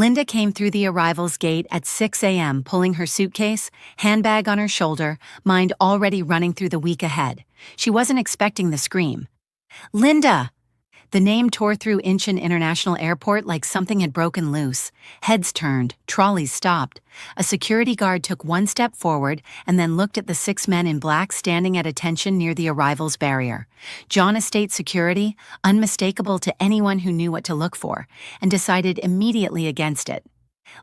Linda came through the arrivals gate at 6 a.m. pulling her suitcase, handbag on her shoulder, mind already running through the week ahead. She wasn't expecting the scream. "Linda!" The name tore through Incheon International Airport like something had broken loose. Heads turned, trolleys stopped. A security guard took one step forward and then looked at the 6 men in black standing at attention near the arrivals barrier. John Estate security, unmistakable to anyone who knew what to look for, and decided immediately against it.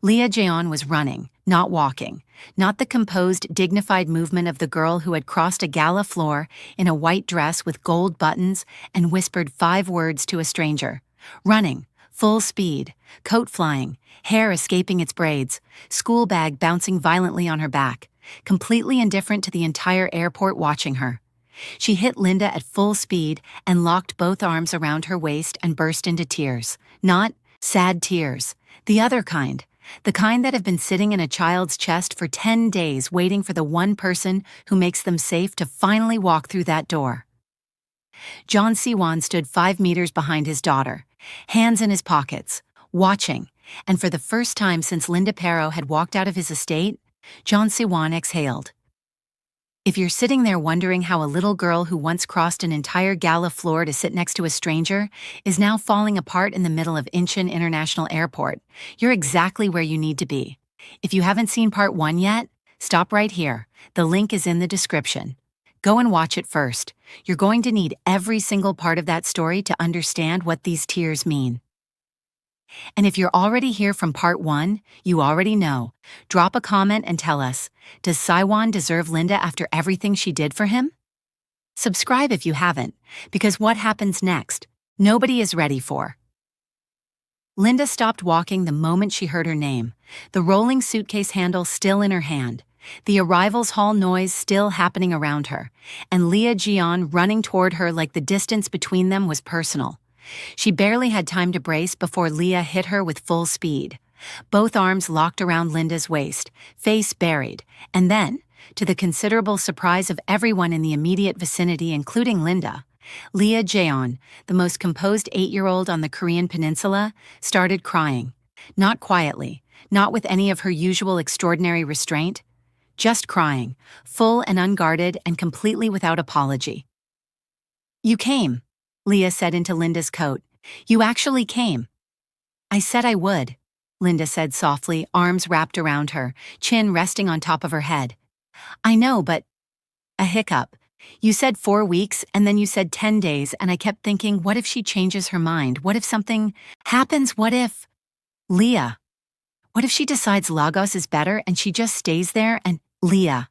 Leah Jeon was running, not walking, not the composed, dignified movement of the girl who had crossed a gala floor in a white dress with gold buttons and whispered 5 words to a stranger. Running, full speed, coat flying, hair escaping its braids, school bag bouncing violently on her back, completely indifferent to the entire airport watching her. She hit Linda at full speed and locked both arms around her waist and burst into tears. Not sad tears, the other kind. The kind that have been sitting in a child's chest for 10 days waiting for the one person who makes them safe to finally walk through that door. John Siwan stood 5 meters behind his daughter, hands in his pockets, watching, and for the first time since Linda Perro had walked out of his estate, John Siwan exhaled. If you're sitting there wondering how a little girl who once crossed an entire gala floor to sit next to a stranger is now falling apart in the middle of Incheon International Airport, you're exactly where you need to be. If you haven't seen part 1 yet, stop right here. The link is in the description. Go and watch it first. You're going to need every single part of that story to understand what these tears mean. And if you're already here from part 1, you already know. Drop a comment and tell us, does Siwon deserve Linda after everything she did for him? Subscribe if you haven't, because what happens next, nobody is ready for. Linda stopped walking the moment she heard her name, the rolling suitcase handle still in her hand, the arrivals hall noise still happening around her, and Leah Jeon running toward her like the distance between them was personal. She barely had time to brace before Leah hit her with full speed. Both arms locked around Linda's waist, face buried, and then, to the considerable surprise of everyone in the immediate vicinity including Linda, Leah Jeon, the most composed 8-year-old on the Korean peninsula, started crying. Not quietly, not with any of her usual extraordinary restraint, just crying, full and unguarded and completely without apology. "You came," Leah said into Linda's coat. "You actually came." "I said I would," Linda said softly, arms wrapped around her, chin resting on top of her head. "I know, but—" A hiccup. "You said 4 weeks, and then you said 10 days, and I kept thinking, what if she changes her mind? What if something happens? What if—" "Leah, what if she decides Lagos is better and she just stays there and—" "Leah."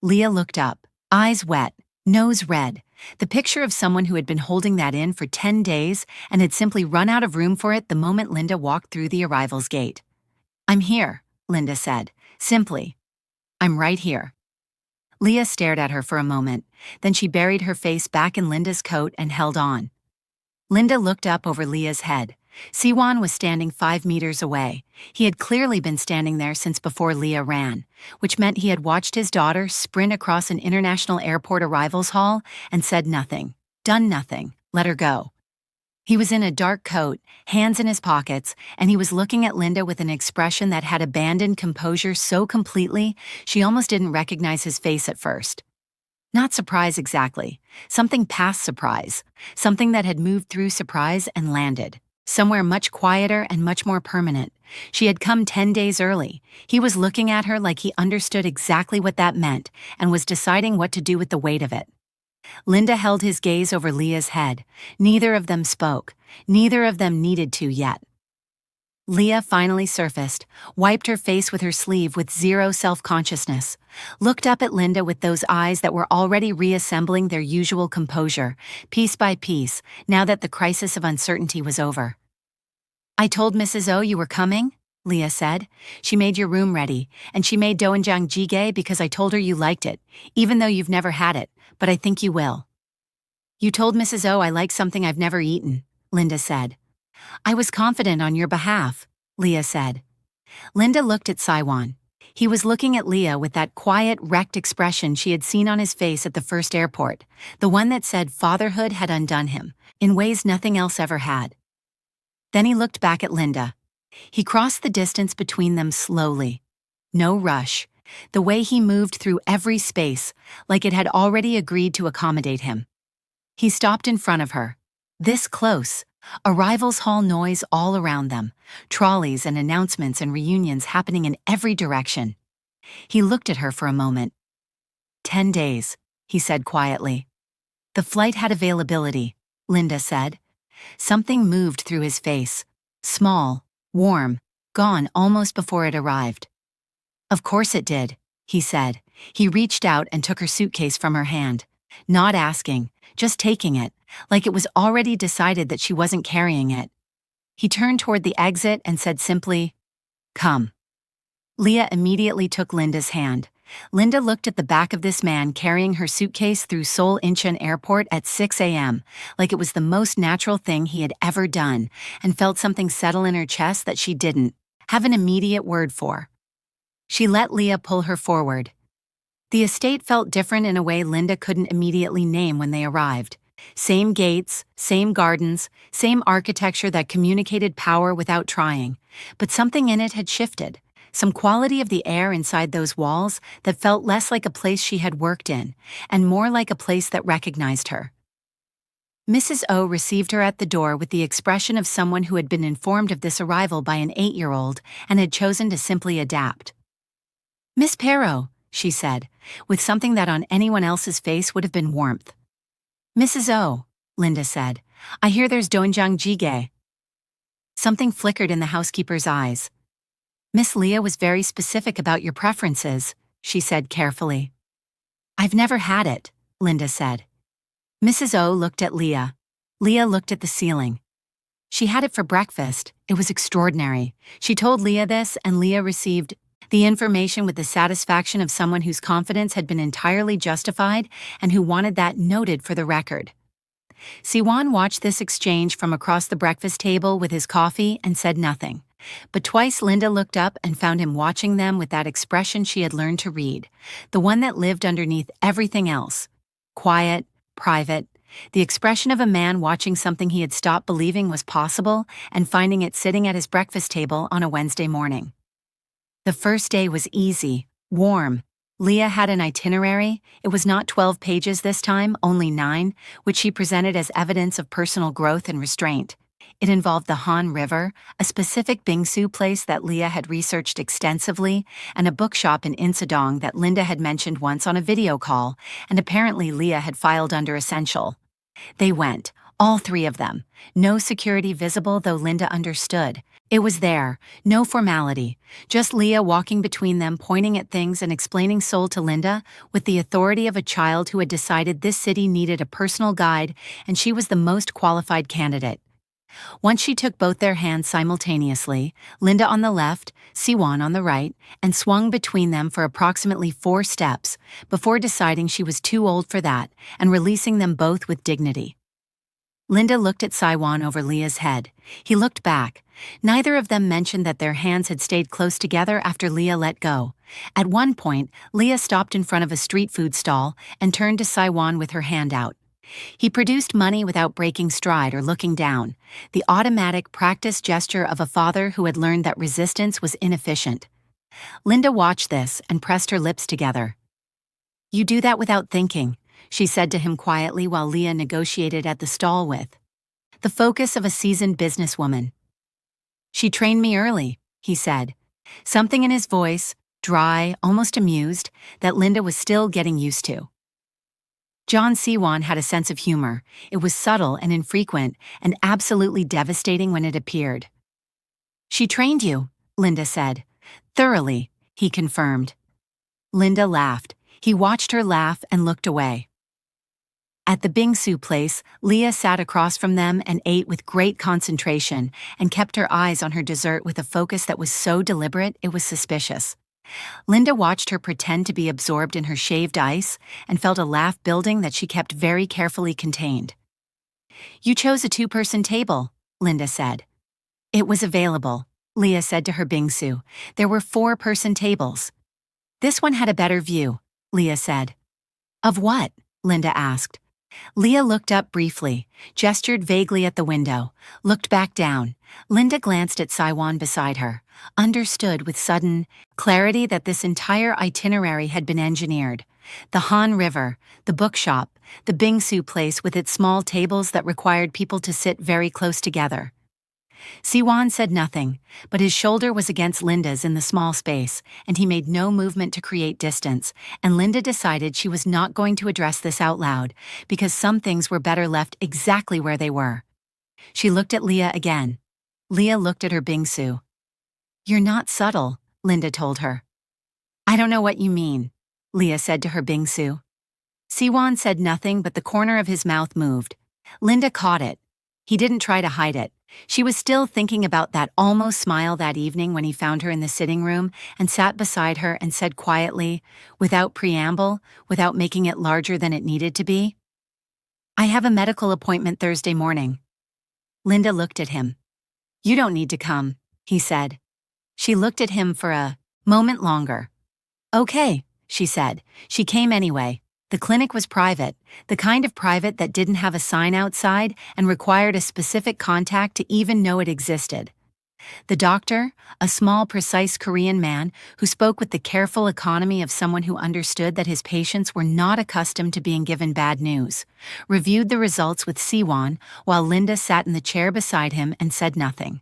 Leah looked up, eyes wet, nose red. The picture of someone who had been holding that in for 10 days and had simply run out of room for it the moment Linda walked through the arrivals gate. "I'm here," Linda said, simply. "I'm right here." Leah stared at her for a moment, then she buried her face back in Linda's coat and held on. Linda looked up over Leah's head. Siwan was standing 5 meters away. He had clearly been standing there since before Leah ran, which meant he had watched his daughter sprint across an international airport arrivals hall and said nothing, done nothing, let her go. He was in a dark coat, hands in his pockets, and he was looking at Linda with an expression that had abandoned composure so completely she almost didn't recognize his face at first. Not surprise exactly, something past surprise, something that had moved through surprise and landed. Somewhere much quieter and much more permanent. She had come 10 days early. He was looking at her like he understood exactly what that meant and was deciding what to do with the weight of it. Linda held his gaze over Leah's head. Neither of them spoke. Neither of them needed to yet. Leah finally surfaced, wiped her face with her sleeve with zero self-consciousness, looked up at Linda with those eyes that were already reassembling their usual composure, piece by piece, now that the crisis of uncertainty was over. "I told Mrs. O you were coming," Leah said. "She made your room ready, and she made doenjang jjigae because I told her you liked it, even though you've never had it, but I think you will." "You told Mrs. O I like something I've never eaten," Linda said. "I was confident on your behalf," Leah said. Linda looked at Siwan. He was looking at Leah with that quiet, wrecked expression she had seen on his face at the first airport, the one that said fatherhood had undone him, in ways nothing else ever had. Then he looked back at Linda. He crossed the distance between them slowly. No rush. The way he moved through every space, like it had already agreed to accommodate him. He stopped in front of her. This close. Arrivals hall noise all around them. Trolleys and announcements and reunions happening in every direction. He looked at her for a moment. 10 days, he said quietly. The flight had availability, Linda said. Something moved through his face. Small, warm, gone almost before it arrived. Of course it did, he said. He reached out and took her suitcase from her hand. Not asking, just taking it, like it was already decided that she wasn't carrying it. He turned toward the exit and said simply, "Come." Leah immediately took Linda's hand. Linda looked at the back of this man carrying her suitcase through Seoul Incheon Airport at 6 a.m., like it was the most natural thing he had ever done, and felt something settle in her chest that she didn't have an immediate word for. She let Leah pull her forward. The estate felt different in a way Linda couldn't immediately name when they arrived. Same gates, same gardens, same architecture that communicated power without trying, but something in it had shifted. Some quality of the air inside those walls that felt less like a place she had worked in, and more like a place that recognized her. Mrs. O received her at the door with the expression of someone who had been informed of this arrival by an 8-year-old and had chosen to simply adapt. "Miss Perro," she said, with something that on anyone else's face would have been warmth. "Mrs. O," Linda said, "I hear there's doenjang jjigae." Something flickered in the housekeeper's eyes. "Miss Leah was very specific about your preferences," she said carefully. "I've never had it," Linda said. Mrs. O looked at Leah. Leah looked at the ceiling. She had it for breakfast. It was extraordinary. She told Leah this, and Leah received the information with the satisfaction of someone whose confidence had been entirely justified and who wanted that noted for the record. Siwan watched this exchange from across the breakfast table with his coffee and said nothing. But twice Linda looked up and found him watching them with that expression she had learned to read, the one that lived underneath everything else. Quiet, private, the expression of a man watching something he had stopped believing was possible and finding it sitting at his breakfast table on a Wednesday morning. The first day was easy, warm. Leah had an itinerary. It was not 12 pages this time, only 9, which she presented as evidence of personal growth and restraint. It involved the Han River, a specific bingsu place that Leah had researched extensively, and a bookshop in Insadong that Linda had mentioned once on a video call, and apparently Leah had filed under essential. They went, all 3 of them. No security visible, though Linda understood. It was there, no formality, just Leah walking between them, pointing at things and explaining Seoul to Linda with the authority of a child who had decided this city needed a personal guide and she was the most qualified candidate. Once she took both their hands simultaneously, Linda on the left, Siwan on the right, and swung between them for approximately 4 steps, before deciding she was too old for that and releasing them both with dignity. Linda looked at Siwan over Leah's head. He looked back. Neither of them mentioned that their hands had stayed close together after Leah let go. At one point, Leah stopped in front of a street food stall and turned to Siwan with her hand out. He produced money without breaking stride or looking down, the automatic practiced gesture of a father who had learned that resistance was inefficient. Linda watched this and pressed her lips together. "You do that without thinking," she said to him quietly while Leah negotiated at the stall with the focus of a seasoned businesswoman. "She trained me early," he said. Something in his voice, dry, almost amused, that Linda was still getting used to. John Siwon had a sense of humor. It was subtle and infrequent, and absolutely devastating when it appeared. "She trained you," Linda said. "Thoroughly," he confirmed. Linda laughed. He watched her laugh and looked away. At the bingsu place, Leah sat across from them and ate with great concentration and kept her eyes on her dessert with a focus that was so deliberate it was suspicious. Linda watched her pretend to be absorbed in her shaved ice and felt a laugh building that she kept very carefully contained. "You chose a 2-person table," Linda said. "It was available," Leah said to her bingsu. "There were 4-person tables." "This one had a better view," Leah said. "Of what?" Linda asked. Leah looked up briefly, gestured vaguely at the window, looked back down. Linda glanced at Siwan beside her, understood with sudden clarity that this entire itinerary had been engineered. The Han River, the bookshop, the bingsu place with its small tables that required people to sit very close together. Siwan said nothing, but his shoulder was against Linda's in the small space, and he made no movement to create distance, and Linda decided she was not going to address this out loud, because some things were better left exactly where they were. She looked at Leah again. Leah looked at her bingsu. "You're not subtle," Linda told her. "I don't know what you mean," Leah said to her bingsu. Siwan said nothing, but the corner of his mouth moved. Linda caught it. He didn't try to hide it. She was still thinking about that almost smile that evening when he found her in the sitting room and sat beside her and said quietly, without preamble, without making it larger than it needed to be, "I have a medical appointment Thursday morning." Linda looked at him. "You don't need to come," he said. She looked at him for a moment longer. "Okay," she said. She came anyway. The clinic was private, the kind of private that didn't have a sign outside and required a specific contact to even know it existed. The doctor, a small, precise Korean man who spoke with the careful economy of someone who understood that his patients were not accustomed to being given bad news, reviewed the results with Siwan while Linda sat in the chair beside him and said nothing.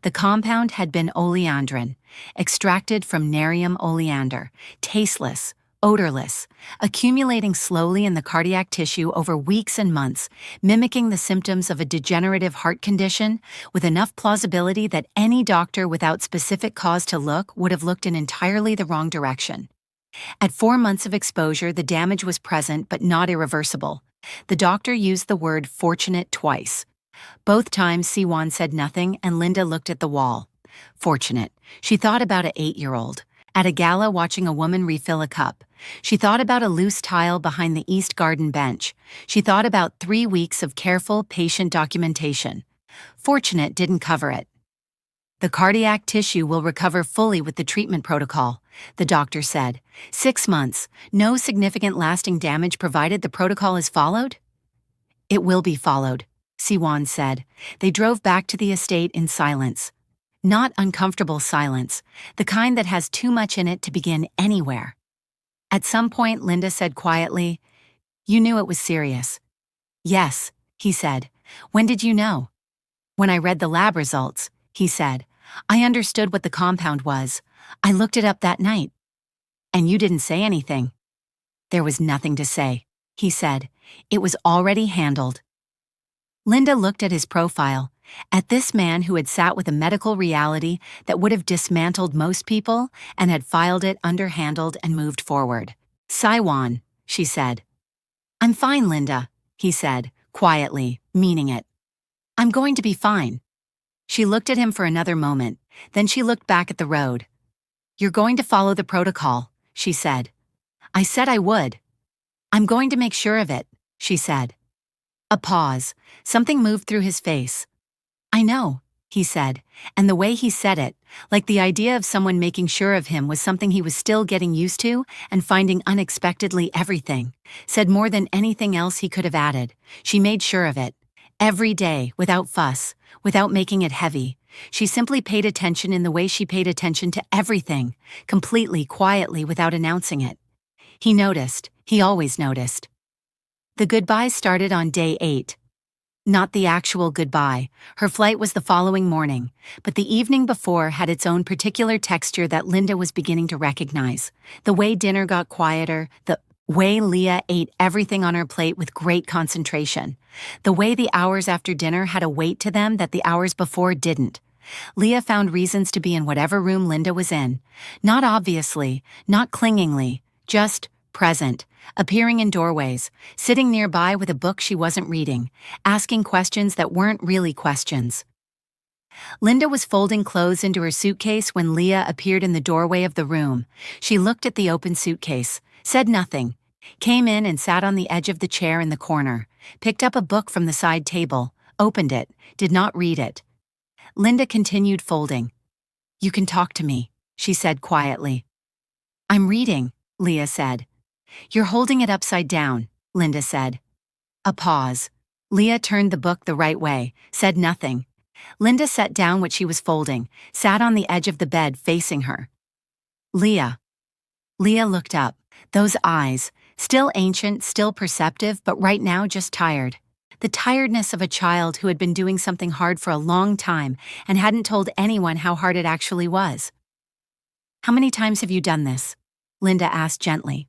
The compound had been oleandrin, extracted from Narium oleander, tasteless, odorless, accumulating slowly in the cardiac tissue over weeks and months, mimicking the symptoms of a degenerative heart condition, with enough plausibility that any doctor without specific cause to look would have looked in entirely the wrong direction. At 4 months of exposure, the damage was present but not irreversible. The doctor used the word fortunate twice. Both times Siwan said nothing and Linda looked at the wall. Fortunate. She thought about an 8-year-old. At a gala watching a woman refill a cup. She thought about a loose tile behind the East Garden bench. She thought about 3 weeks of careful, patient documentation. Fortunate didn't cover it. "The cardiac tissue will recover fully with the treatment protocol," the doctor said. 6 months, no significant lasting damage provided the protocol is followed? "It will be followed," Siwan said. They drove back to the estate in silence. Not uncomfortable silence, the kind that has too much in it to begin anywhere. At some point, Linda said quietly, "You knew it was serious." "Yes," he said. "When did you know?" "When I read the lab results," he said. "I understood what the compound was. I looked it up that night." "And you didn't say anything?" "There was nothing to say," he said. "It was already handled." Linda looked at his profile, at this man who had sat with a medical reality that would have dismantled most people and had filed it underhandled and moved forward. "Siwan," she said. "I'm fine, Linda," he said, quietly, meaning it. "I'm going to be fine." She looked at him for another moment, then she looked back at the road. "You're going to follow the protocol," she said. "I said I would." "I'm going to make sure of it," she said. A pause. Something moved through his face. "I know," he said, and the way he said it, like the idea of someone making sure of him was something he was still getting used to and finding unexpectedly everything, said more than anything else he could have added. She made sure of it. Every day, without fuss, without making it heavy. She simply paid attention in the way she paid attention to everything, completely, quietly, without announcing it. He noticed. He always noticed. The goodbyes started on day 8. Not the actual goodbye. Her flight was the following morning, but the evening before had its own particular texture that Linda was beginning to recognize. The way dinner got quieter, the way Leah ate everything on her plate with great concentration, the way the hours after dinner had a weight to them that the hours before didn't. Leah found reasons to be in whatever room Linda was in. Not obviously, not clingingly, just present, appearing in doorways, sitting nearby with a book she wasn't reading, asking questions that weren't really questions. Linda was folding clothes into her suitcase when Leah appeared in the doorway of the room. She looked at the open suitcase, said nothing, came in and sat on the edge of the chair in the corner, picked up a book from the side table, opened it, did not read it. Linda continued folding. "You can talk to me," she said quietly. "I'm reading," Leah said. "You're holding it upside down," Linda said. A pause. Leah turned the book the right way, said nothing. Linda set down what she was folding, sat on the edge of the bed facing her. Leah. Leah looked up. Those eyes, still ancient, still perceptive, but right now just tired. The tiredness of a child who had been doing something hard for a long time and hadn't told anyone how hard it actually was. How many times have you done this? Linda asked gently.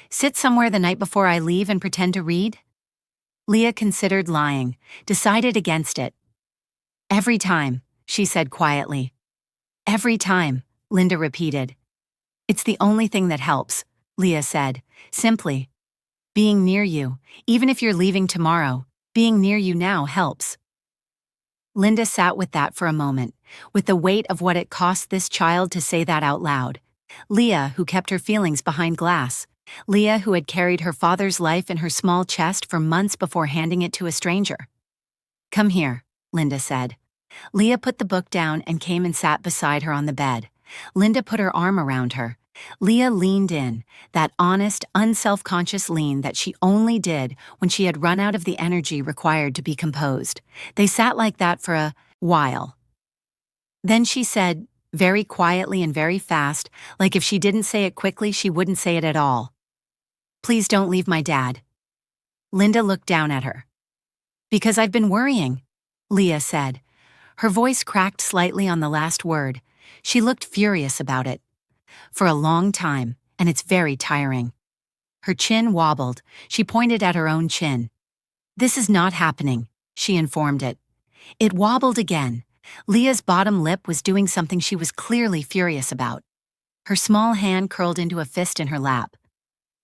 Sit somewhere the night before I leave and pretend to read? Leah considered lying, decided against it. Every time, she said quietly. Every time, Linda repeated. It's the only thing that helps, Leah said, simply. Being near you, even if you're leaving tomorrow, being near you now helps. Linda sat with that for a moment, with the weight of what it cost this child to say that out loud. Leah, who kept her feelings behind glass. Leah, who had carried her father's life in her small chest for months before handing it to a stranger. Come here, Linda said. Leah put the book down and came and sat beside her on the bed. Linda put her arm around her. Leah leaned in, that honest, unself-conscious lean that she only did when she had run out of the energy required to be composed. They sat like that for a while. Then she said, very quietly and very fast, like if she didn't say it quickly, she wouldn't say it at all. Please don't leave my dad. Linda looked down at her. Because I've been worrying, Leah said. Her voice cracked slightly on the last word. She looked furious about it. For a long time, and it's very tiring. Her chin wobbled. She pointed at her own chin. This is not happening, she informed it. It wobbled again. Leah's bottom lip was doing something she was clearly furious about. Her small hand curled into a fist in her lap.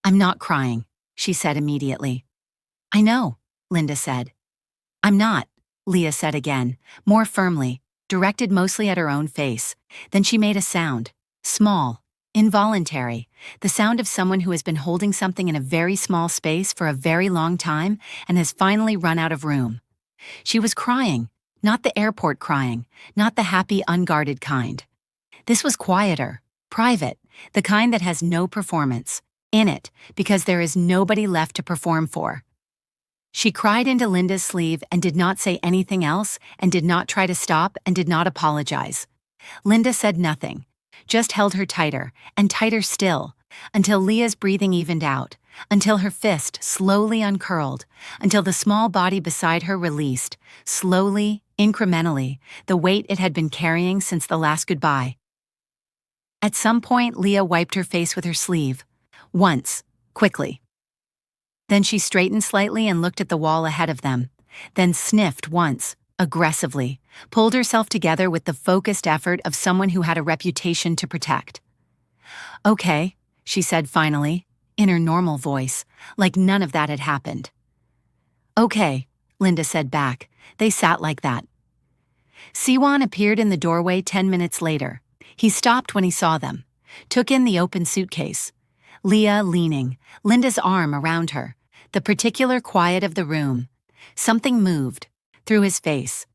I'm not crying, she said immediately. I know, Linda said. I'm not, Leah said again, more firmly, directed mostly at her own face. Then she made a sound, small, involuntary, the sound of someone who has been holding something in a very small space for a very long time and has finally run out of room. She was crying, not the airport crying, not the happy, unguarded kind. This was quieter, private, the kind that has no performance in it because there is nobody left to perform for. She cried into Linda's sleeve and did not say anything else and did not try to stop and did not apologize. Linda said nothing, just held her tighter and tighter still, until Leah's breathing evened out, until her fist slowly uncurled, until the small body beside her released, slowly, incrementally, the weight it had been carrying since the last goodbye. At some point, Leah wiped her face with her sleeve. Once, quickly. Then she straightened slightly and looked at the wall ahead of them, then sniffed once, aggressively, pulled herself together with the focused effort of someone who had a reputation to protect. Okay, she said finally, in her normal voice, like none of that had happened. Okay, Linda said back. They sat like that. Siwan appeared in the doorway 10 minutes later. He stopped when he saw them, took in the open suitcase. Leah leaning, Linda's arm around her, the particular quiet of the room. Something moved, through his face.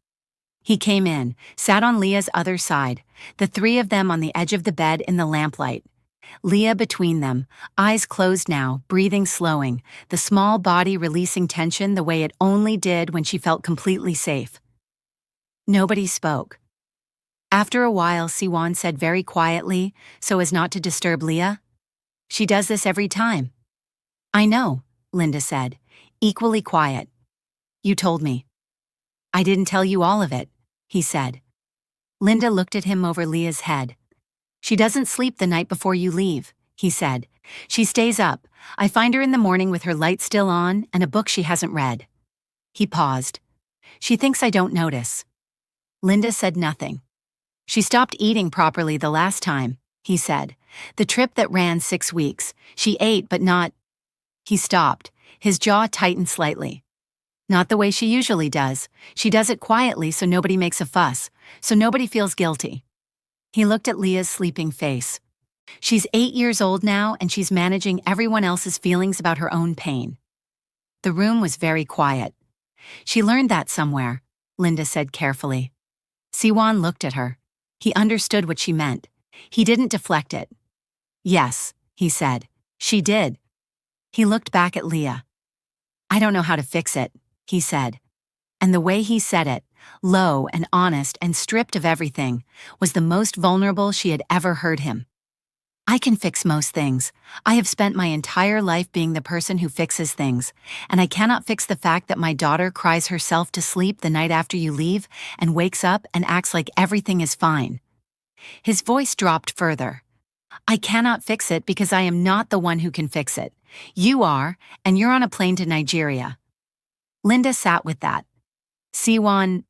He came in, sat on Leah's other side, the three of them on the edge of the bed in the lamplight. Leah between them, eyes closed now, breathing slowing, the small body releasing tension the way it only did when she felt completely safe. Nobody spoke. After a while, Siwan said very quietly, so as not to disturb Leah, "She does this every time." "I know," Linda said, equally quiet. "You told me." "I didn't tell you all of it," he said. Linda looked at him over Leah's head. "She doesn't sleep the night before you leave," he said. "She stays up. I find her in the morning with her light still on and a book she hasn't read." He paused. "She thinks I don't notice." Linda said nothing. "She stopped eating properly the last time," he said. "The trip that ran 6 weeks. She ate, but not—" He stopped. His jaw tightened slightly. "Not the way she usually does. She does it quietly so nobody makes a fuss, so nobody feels guilty." He looked at Leah's sleeping face. "She's 8 years old now and she's managing everyone else's feelings about her own pain." The room was very quiet. "She learned that somewhere," Linda said carefully. Siwan looked at her. He understood what she meant. He didn't deflect it. "Yes," he said. "She did." He looked back at Leah. I don't know how to fix it, he said. And the way he said it, low and honest and stripped of everything, was the most vulnerable she had ever heard him. I can fix most things. I have spent my entire life being the person who fixes things, and I cannot fix the fact that my daughter cries herself to sleep the night after you leave and wakes up and acts like everything is fine. His voice dropped further. I cannot fix it because I am not the one who can fix it. You are, and you're on a plane to Nigeria. Linda sat with that. Siwan,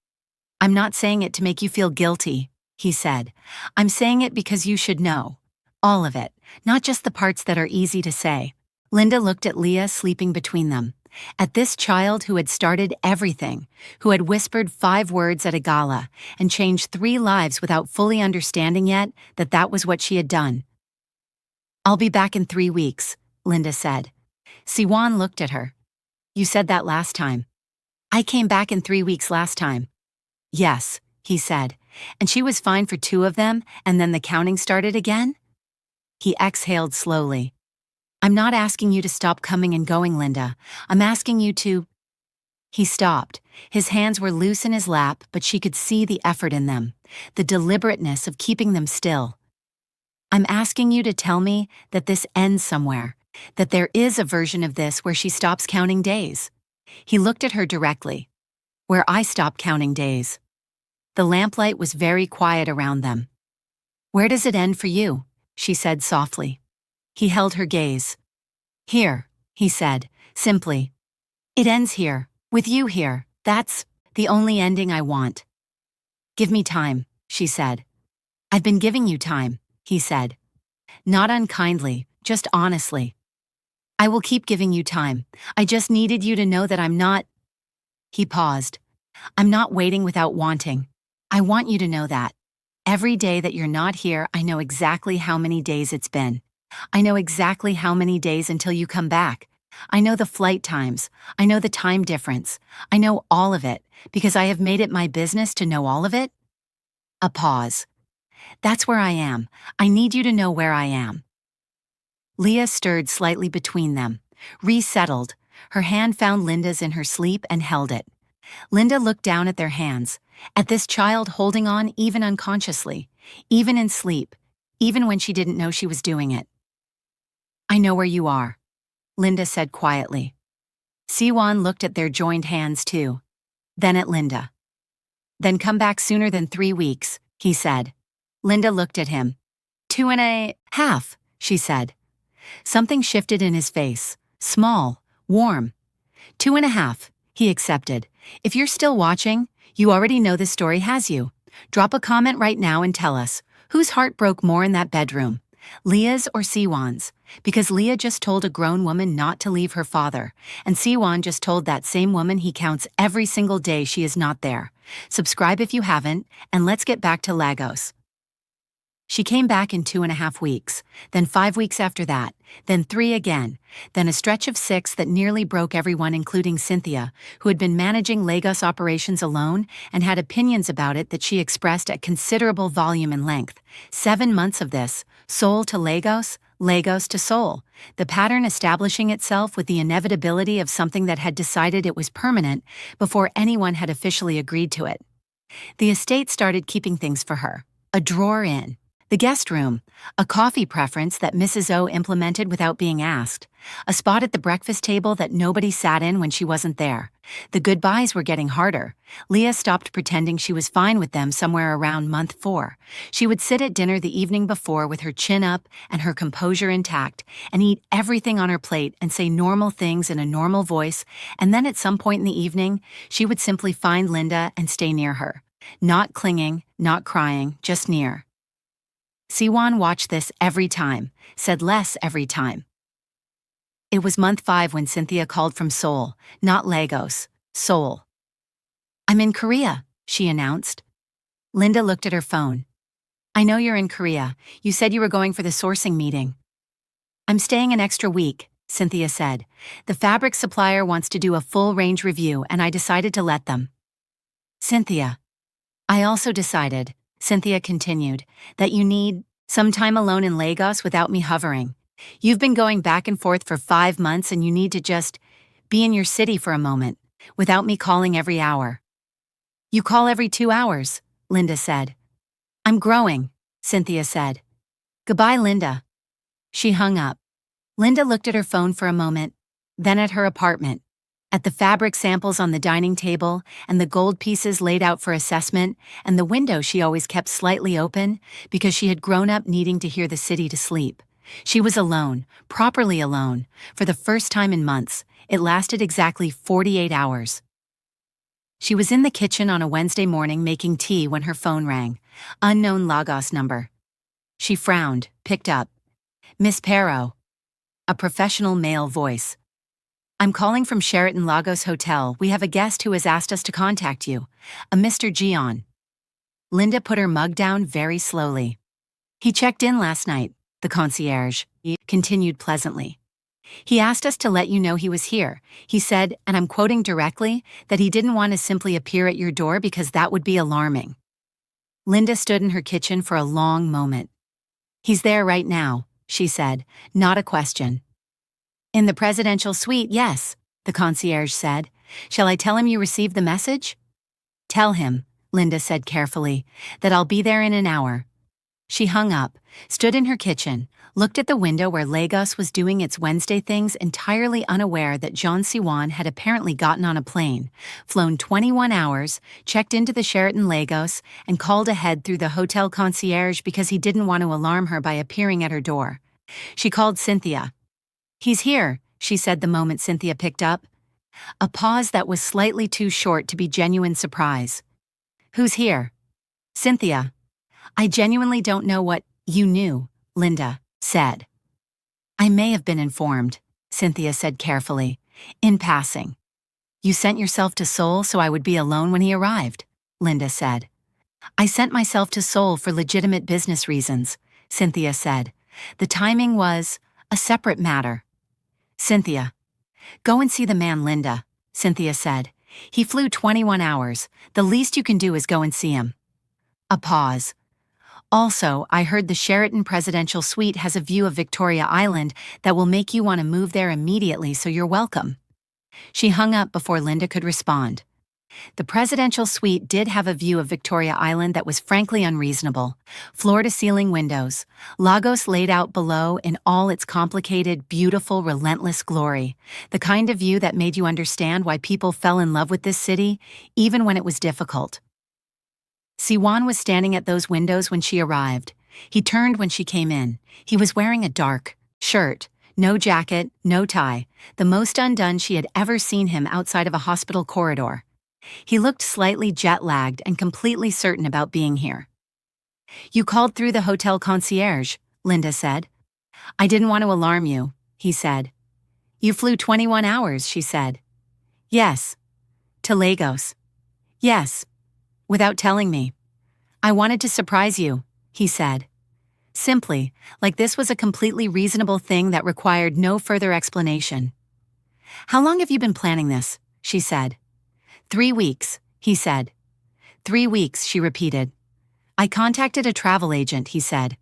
I'm not saying it to make you feel guilty, he said. I'm saying it because you should know. All of it, not just the parts that are easy to say. Linda looked at Leah sleeping between them, at this child who had started everything, who had whispered 5 words at a gala and changed 3 lives without fully understanding yet that that was what she had done. I'll be back in 3 weeks, Linda said. Siwan looked at her. You said that last time. I came back in 3 weeks last time. Yes, he said. And she was fine for 2 of them, and then the counting started again? He exhaled slowly. I'm not asking you to stop coming and going, Linda. I'm asking you to... He stopped. His hands were loose in his lap, but she could see the effort in them, the deliberateness of keeping them still. I'm asking you to tell me that this ends somewhere, that there is a version of this where she stops counting days. He looked at her directly. Where I stop counting days. The lamplight was very quiet around them. Where does it end for you? She said softly. He held her gaze. Here, he said, simply. It ends here, with you here. That's the only ending I want. Give me time, she said. I've been giving you time, he said. Not unkindly, just honestly. I will keep giving you time. I just needed you to know that I'm not... He paused. I'm not waiting without wanting. I want you to know that. Every day that you're not here, I know exactly how many days it's been. I know exactly how many days until you come back. I know the flight times. I know the time difference. I know all of it, because I have made it my business to know all of it. A pause. That's where I am. I need you to know where I am. Leah stirred slightly between them, resettled. Her hand found Linda's in her sleep and held it. Linda looked down at their hands, at this child holding on even unconsciously, even in sleep, even when she didn't know she was doing it. I know where you are, Linda said quietly. Siwan looked at their joined hands too, then at Linda. Then come back sooner than 3 weeks, he said. Linda looked at him. 2.5, she said. Something shifted in his face, small, warm. 2.5, he accepted. If you're still watching, you already know this story has you. Drop a comment right now and tell us, whose heart broke more in that bedroom? Leah's or Siwan's? Because Leah just told a grown woman not to leave her father, and Siwan just told that same woman he counts every single day she is not there. Subscribe if you haven't, and let's get back to Lagos. She came back in 2.5 weeks, then 5 weeks after that, then 3 again, then a stretch of 6 that nearly broke everyone including Cynthia, who had been managing Lagos operations alone and had opinions about it that she expressed at considerable volume and length. 7 months of this, Seoul to Lagos, Lagos to Seoul, the pattern establishing itself with the inevitability of something that had decided it was permanent before anyone had officially agreed to it. The estate started keeping things for her, a drawer in the guest room, a coffee preference that Mrs. O implemented without being asked, a spot at the breakfast table that nobody sat in when she wasn't there. The goodbyes were getting harder. Leah stopped pretending she was fine with them somewhere around month 4. She would sit at dinner the evening before with her chin up and her composure intact and eat everything on her plate and say normal things in a normal voice, and then at some point in the evening, she would simply find Linda and stay near her. Not clinging, not crying, just near. Siwan watched this every time, said less every time. It was month 5 when Cynthia called from Seoul, not Lagos, Seoul. I'm in Korea, she announced. Linda looked at her phone. I know you're in Korea. You said you were going for the sourcing meeting. I'm staying an extra week, Cynthia said. The fabric supplier wants to do a full range review and I decided to let them. Cynthia. I also decided, Cynthia continued, that you need some time alone in Lagos without me hovering. You've been going back and forth for 5 months and you need to just Be in your city for a moment, without me calling every hour. You call every 2 hours, Linda said. I'm growing, Cynthia said. Goodbye, Linda. She hung up. Linda looked at her phone for a moment, then at her apartment, at the fabric samples on the dining table, and the gold pieces laid out for assessment, and the window she always kept slightly open because she had grown up needing to hear the city to sleep. She was alone, properly alone, for the first time in months. It lasted exactly 48 hours. She was in the kitchen on a Wednesday morning making tea when her phone rang. Unknown Lagos number. She frowned, picked up. Miss Perro. A professional male voice. I'm calling from Sheraton Lagos Hotel. We have a guest who has asked us to contact you. A Mr. Gion. Linda put her mug down very slowly. He checked in last night, the concierge continued pleasantly. He asked us to let you know he was here. He said, and I'm quoting directly, that he didn't want to simply appear at your door because that would be alarming. Linda stood in her kitchen for a long moment. He's there right now, she said, not a question. In the presidential suite, yes, the concierge said. Shall I tell him you received the message? Tell him, Linda said carefully, that I'll be there in an hour. She hung up, stood in her kitchen, looked at the window where Lagos was doing its Wednesday things, entirely unaware that Siwan had apparently gotten on a plane, flown 21 hours, checked into the Sheraton Lagos, and called ahead through the hotel concierge because he didn't want to alarm her by appearing at her door. She called Cynthia. He's here, she said the moment Cynthia picked up. A pause that was slightly too short to be genuine surprise. Who's here? Cynthia. I genuinely don't know what you knew, Linda said. I may have been informed, Cynthia said carefully, in passing. You sent yourself to Seoul so I would be alone when he arrived, Linda said. I sent myself to Seoul for legitimate business reasons, Cynthia said. The timing was a separate matter. Cynthia. Go and see the man, Linda, Cynthia said. He flew 21 hours. The least you can do is go and see him. A pause. Also, I heard the Sheraton Presidential Suite has a view of Victoria Island that will make you want to move there immediately, so you're welcome. She hung up before Linda could respond. The Presidential Suite did have a view of Victoria Island that was frankly unreasonable. Floor-to-ceiling windows, Lagos laid out below in all its complicated, beautiful, relentless glory. The kind of view that made you understand why people fell in love with this city, even when it was difficult. Siwan was standing at those windows when she arrived. He turned when she came in. He was wearing a dark shirt, no jacket, no tie, the most undone she had ever seen him outside of a hospital corridor. He looked slightly jet-lagged and completely certain about being here. You called through the hotel concierge, Linda said. I didn't want to alarm you, he said. You flew 21 hours, she said. Yes. To Lagos. Yes. Without telling me. I wanted to surprise you, he said. Simply, like this was a completely reasonable thing that required no further explanation. How long have you been planning this? She said. 3 weeks, he said. 3 weeks, she repeated. I contacted a travel agent, he said.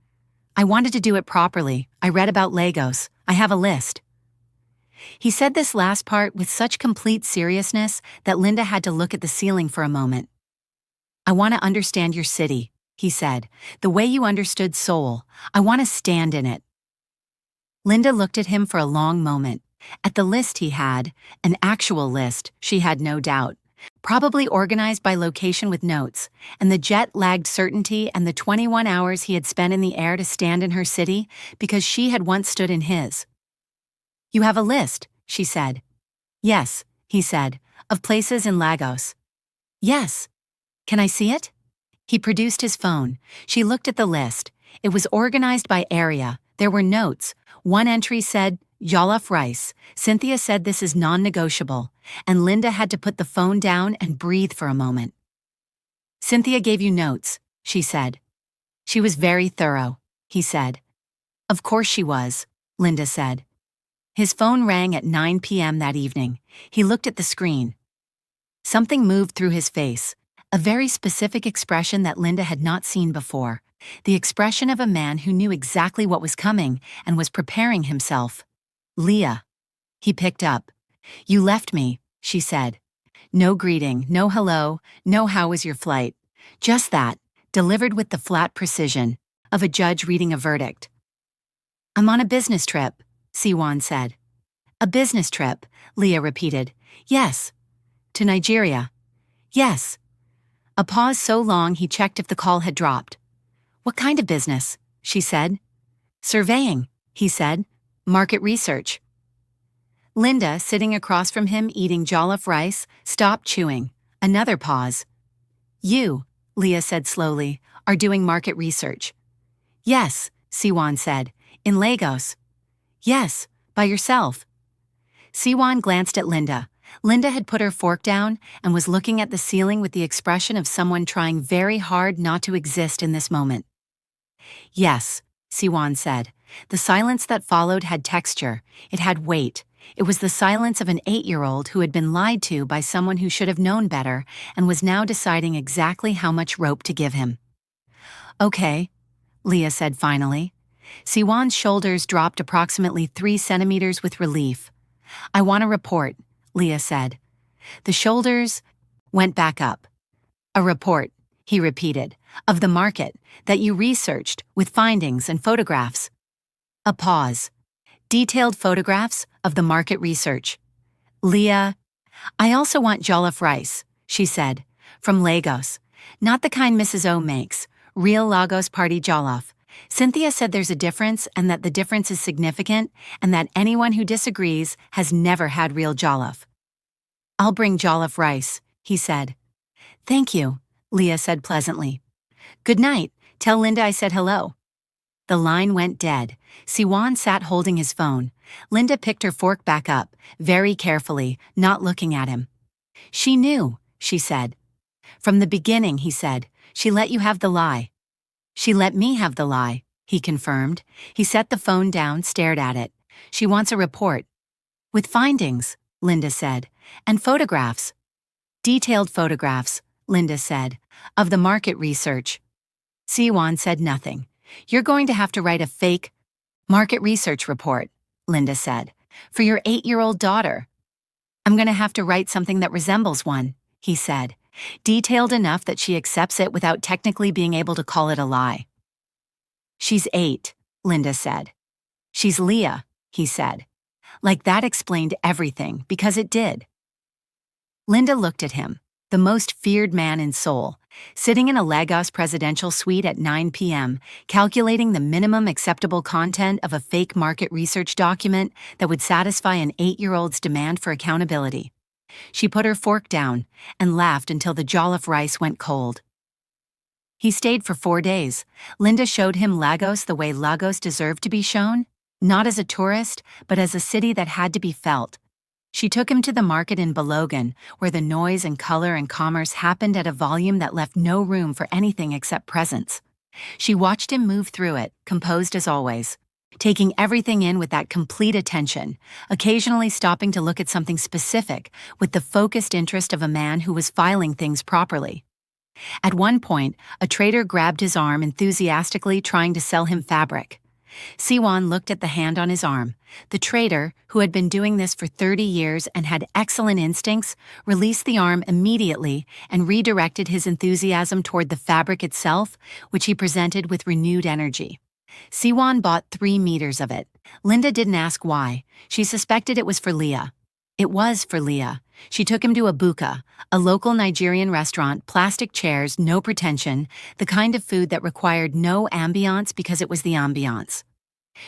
I wanted to do it properly. I read about Lagos. I have a list. He said this last part with such complete seriousness that Linda had to look at the ceiling for a moment. I want to understand your city, he said, the way you understood Seoul. I want to stand in it. Linda looked at him for a long moment. At the list he had, an actual list, she had no doubt, probably organized by location with notes, and the jet-lagged certainty and the 21 hours he had spent in the air to stand in her city because she had once stood in his. You have a list, she said. Yes, he said, of places in Lagos. Yes. Can I see it? He produced his phone. She looked at the list. It was organized by area. There were notes. One entry said, Jollof rice. Cynthia said this is non-negotiable, and Linda had to put the phone down and breathe for a moment. Cynthia gave you notes, she said. She was very thorough, he said. Of course she was, Linda said. His phone rang at 9 p.m. that evening. He looked at the screen. Something moved through his face. A very specific expression that Linda had not seen before. The expression of a man who knew exactly what was coming and was preparing himself. Leah. He picked up. You left me, she said. No greeting, no hello, no how was your flight. Just that, delivered with the flat precision of a judge reading a verdict. I'm on a business trip, Siwan said. A business trip, Leah repeated. Yes. To Nigeria. Yes. A pause so long he checked if the call had dropped. What kind of business? She said. Surveying, he said. Market research. Linda, sitting across from him eating jollof rice, stopped chewing. Another pause. You, Leah said slowly, are doing market research. Yes, Siwan said. In Lagos. Yes, by yourself. Siwan glanced at Linda. Linda had put her fork down and was looking at the ceiling with the expression of someone trying very hard not to exist in this moment. Yes, Siwan said. The silence that followed had texture. It had weight. It was the silence of an 8-year-old who had been lied to by someone who should have known better and was now deciding exactly how much rope to give him. Okay, Leah said finally. Siwan's shoulders dropped approximately 3 centimeters with relief. I want a report, Leah said. The shoulders went back up. A report, he repeated, of the market that you researched with findings and photographs. A pause. Detailed photographs of the market research. Leah, I also want jollof rice, she said, from Lagos. Not the kind Mrs. O makes, real Lagos party jollof. Cynthia said there's a difference and that the difference is significant and that anyone who disagrees has never had real jollof. I'll bring jollof rice, he said. Thank you, Leah said pleasantly. Good night, tell Linda I said hello. The line went dead. Siwan sat holding his phone. Linda picked her fork back up, very carefully, not looking at him. She knew, she said. From the beginning, he said, she let you have the lie. She let me have the lie, he confirmed. He set the phone down, stared at it. She wants a report. With findings, Linda said, and photographs. Detailed photographs, Linda said, of the market research. Siwan said nothing. You're going to have to write a fake market research report, Linda said, for your 8-year-old daughter. I'm going to have to write something that resembles one, he said, detailed enough that she accepts it without technically being able to call it a lie. She's 8, Linda said. She's Leah, he said. Like that explained everything, because it did. Linda looked at him, the most feared man in Seoul, sitting in a Lagos presidential suite at 9 p.m., calculating the minimum acceptable content of a fake market research document that would satisfy an 8-year-old's demand for accountability. She put her fork down and laughed until the jollof rice went cold. He stayed for 4 days. Linda showed him Lagos the way Lagos deserved to be shown, not as a tourist, but as a city that had to be felt. She took him to the market in Balogun, where the noise and color and commerce happened at a volume that left no room for anything except presence. She watched him move through it, composed as always, taking everything in with that complete attention, occasionally stopping to look at something specific with the focused interest of a man who was filing things properly. At one point, a trader grabbed his arm enthusiastically trying to sell him fabric. Siwan looked at the hand on his arm. The trader, who had been doing this for 30 years and had excellent instincts, released the arm immediately and redirected his enthusiasm toward the fabric itself, which he presented with renewed energy. Siwan bought 3 meters of it. Linda didn't ask why. She suspected it was for Leah. It was for Leah. She took him to a buka, a local Nigerian restaurant, plastic chairs, no pretension, the kind of food that required no ambiance because it was the ambiance.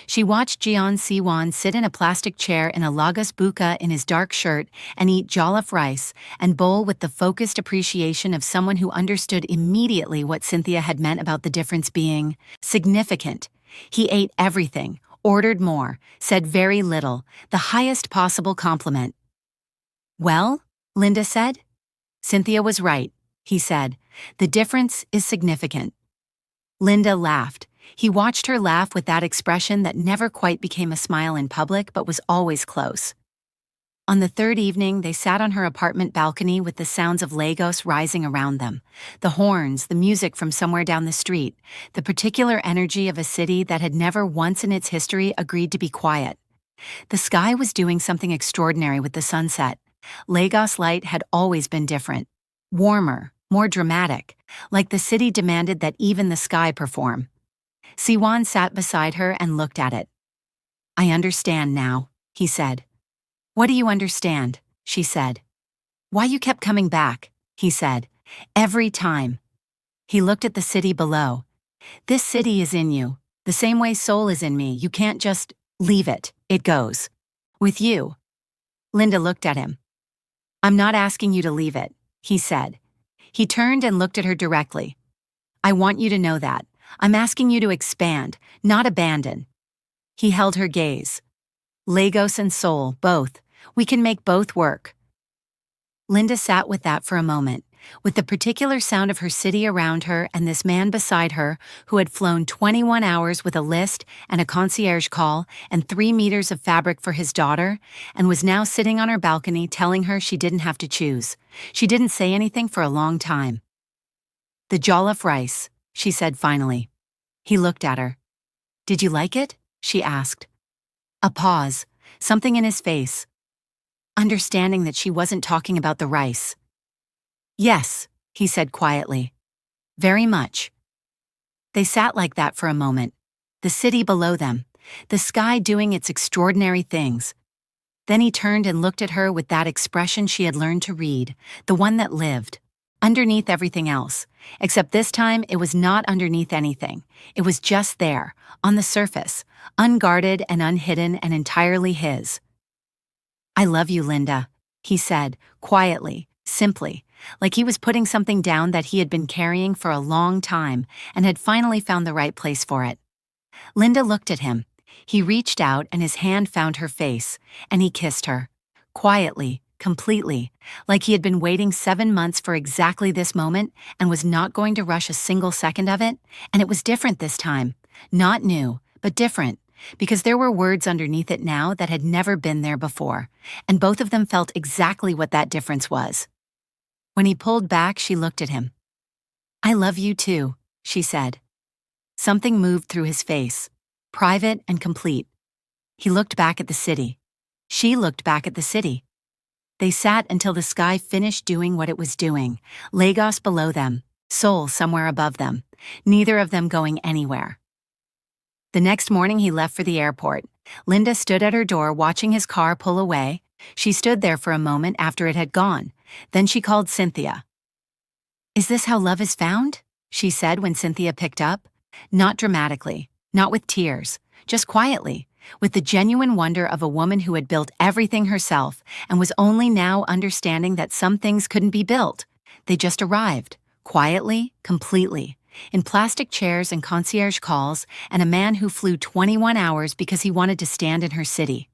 She watched Siwan sit in a plastic chair in a Lagos buka in his dark shirt and eat jollof rice and bowl with the focused appreciation of someone who understood immediately what Cynthia had meant about the difference being significant. He ate everything, ordered more, said very little, the highest possible compliment. Well, Linda said. Cynthia was right, he said. The difference is significant. Linda laughed. He watched her laugh with that expression that never quite became a smile in public but was always close. On the 3rd evening, they sat on her apartment balcony with the sounds of Lagos rising around them. The horns, the music from somewhere down the street, the particular energy of a city that had never once in its history agreed to be quiet. The sky was doing something extraordinary with the sunset. Lagos light had always been different. Warmer, more dramatic, like the city demanded that even the sky perform. Siwan sat beside her and looked at it. "I understand now," he said. "What do you understand?" she said. "Why you kept coming back," he said. "Every time." He looked at the city below. "This city is in you. The same way Seoul is in me. You can't just leave it. It goes. With you." Linda looked at him. "I'm not asking you to leave it," he said. He turned and looked at her directly. "I want you to know that. I'm asking you to expand, not abandon." He held her gaze. "Lagos and Seoul, both. We can make both work." Linda sat with that for a moment, with the particular sound of her city around her and this man beside her who had flown 21 hours with a list and a concierge call and 3 meters of fabric for his daughter, and was now sitting on her balcony telling her she didn't have to choose. She didn't say anything for a long time. "The jollof rice," she said finally. He looked at her. "Did you like it?" she asked. A pause, something in his face. Understanding that she wasn't talking about the rice. "Yes," he said quietly. "Very much." They sat like that for a moment, the city below them, the sky doing its extraordinary things. Then he turned and looked at her with that expression she had learned to read, the one that lived, underneath everything else, except this time it was not underneath anything. It was just there, on the surface, unguarded and unhidden and entirely his. "I love you, Linda," he said, quietly, simply, like he was putting something down that he had been carrying for a long time and had finally found the right place for it. Linda looked at him. He reached out and his hand found her face, and he kissed her. Quietly, completely, like he had been waiting 7 months for exactly this moment and was not going to rush a single second of it, and it was different this time. Not new, but different. Because there were words underneath it now that had never been there before, and both of them felt exactly what that difference was. When he pulled back, she looked at him. "I love you too," she said. Something moved through his face, private and complete. He looked back at the city. She looked back at the city. They sat until the sky finished doing what it was doing, Lagos below them, Seoul somewhere above them, neither of them going anywhere. The next morning he left for the airport. Linda stood at her door watching his car pull away. She stood there for a moment after it had gone. Then she called Cynthia. "Is this how love is found?" she said when Cynthia picked up. Not dramatically, not with tears, just quietly, with the genuine wonder of a woman who had built everything herself and was only now understanding that some things couldn't be built. They just arrived, quietly, completely. In plastic chairs and concierge calls, and a man who flew 21 hours because he wanted to stand in her city.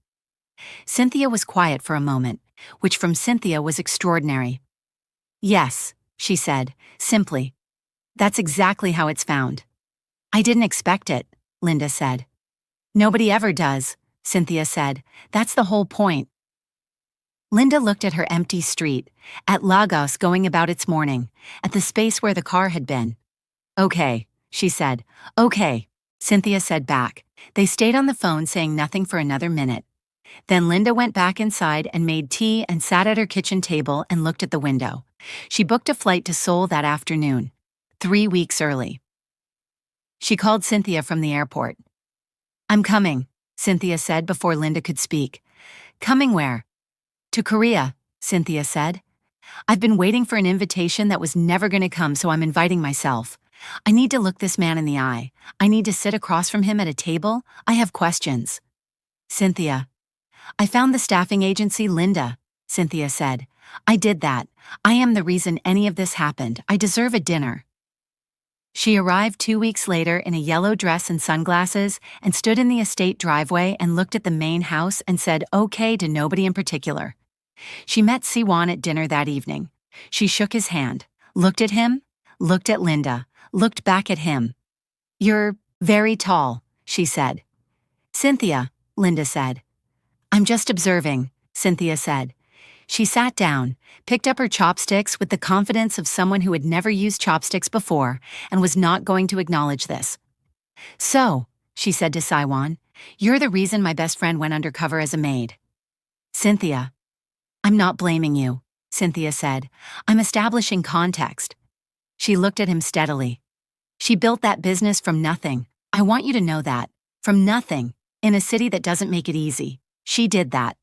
Cynthia was quiet for a moment, which from Cynthia was extraordinary. "Yes," she said, simply. "That's exactly how it's found." "I didn't expect it," Linda said. "Nobody ever does," Cynthia said. "That's the whole point." Linda looked at her empty street, at Lagos going about its morning, at the space where the car had been. "Okay," she said. "Okay," Cynthia said back. They stayed on the phone saying nothing for another minute. Then Linda went back inside and made tea and sat at her kitchen table and looked at the window. She booked a flight to Seoul that afternoon, 3 weeks early. She called Cynthia from the airport. "I'm coming," Cynthia said before Linda could speak. "Coming where?" "To Korea," Cynthia said. "I've been waiting for an invitation that was never going to come, so I'm inviting myself. I need to look this man in the eye. I need to sit across from him at a table. I have questions." "Cynthia." "I found the staffing agency, Linda," Cynthia said. "I did that. I am the reason any of this happened. I deserve a dinner." She arrived 2 weeks later in a yellow dress and sunglasses and stood in the estate driveway and looked at the main house and said okay to nobody in particular. She met Siwan at dinner that evening. She shook his hand, looked at him, looked at Linda, looked back at him. "You're very tall," she said. "Cynthia," Linda said. "I'm just observing," Cynthia said. She sat down, picked up her chopsticks with the confidence of someone who had never used chopsticks before and was not going to acknowledge this. "So," she said to Siwan, You're the reason my best friend went undercover as a maid. Cynthia. I'm not blaming you, Cynthia said. I'm establishing context. She looked at him steadily. She built that business from nothing. I want you to know that. From nothing. In a city that doesn't make it easy. She did that.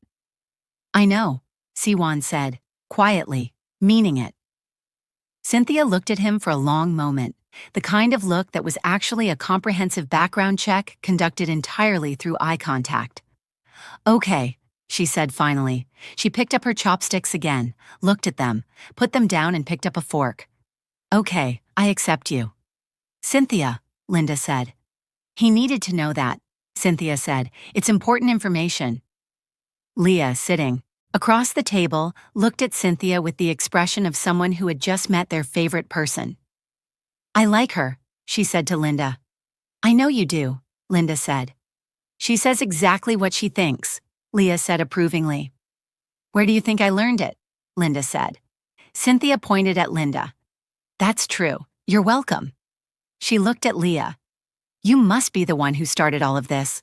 I know, Siwan said, quietly, meaning it. Cynthia looked at him for a long moment, the kind of look that was actually a comprehensive background check conducted entirely through eye contact. Okay, she said finally. She picked up her chopsticks again, looked at them, put them down and picked up a fork. Okay, I accept you. Cynthia, Linda said. He needed to know that, Cynthia said. It's important information. Leah, sitting across the table, looked at Cynthia with the expression of someone who had just met their favorite person. I like her, she said to Linda. I know you do, Linda said. She says exactly what she thinks, Leah said approvingly. Where do you think I learned it? Linda said. Cynthia pointed at Linda. That's true. You're welcome. She looked at Leah. You must be the one who started all of this.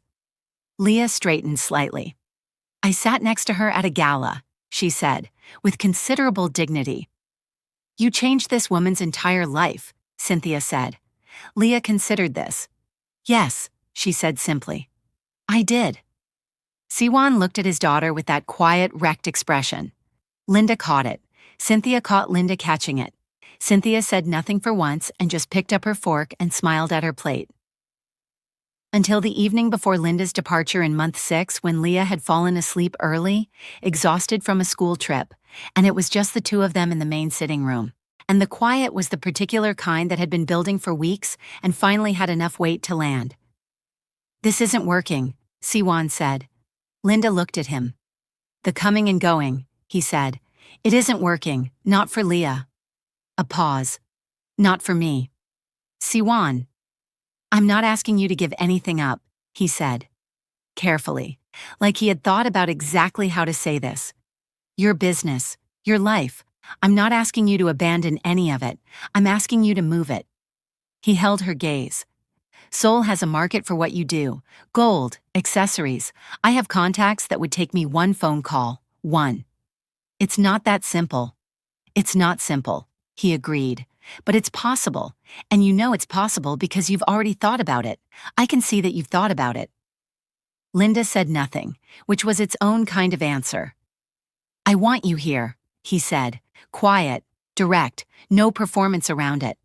Leah straightened slightly. I sat next to her at a gala, she said, with considerable dignity. You changed this woman's entire life, Cynthia said. Leah considered this. Yes, she said simply. I did. Siwan looked at his daughter with that quiet, wrecked expression. Linda caught it. Cynthia caught Linda catching it. Cynthia said nothing for once and just picked up her fork and smiled at her plate. Until the evening before Linda's departure in month 6, when Leah had fallen asleep early, exhausted from a school trip, and it was just the two of them in the main sitting room. And the quiet was the particular kind that had been building for weeks and finally had enough weight to land. This isn't working, Siwan said. Linda looked at him. The coming and going, he said. It isn't working, not for Leah. A pause. Not for me. Siwan. I'm not asking you to give anything up, he said. Carefully, like he had thought about exactly how to say this. Your business, your life. I'm not asking you to abandon any of it. I'm asking you to move it. He held her gaze. Seoul has a market for what you do. Gold, accessories. I have contacts that would take me one phone call. One. It's not that simple. It's not simple, he agreed. But it's possible, and you know it's possible because you've already thought about it. I can see that you've thought about it. Linda said nothing, which was its own kind of answer. I want you here, he said, quiet, direct, no performance around it.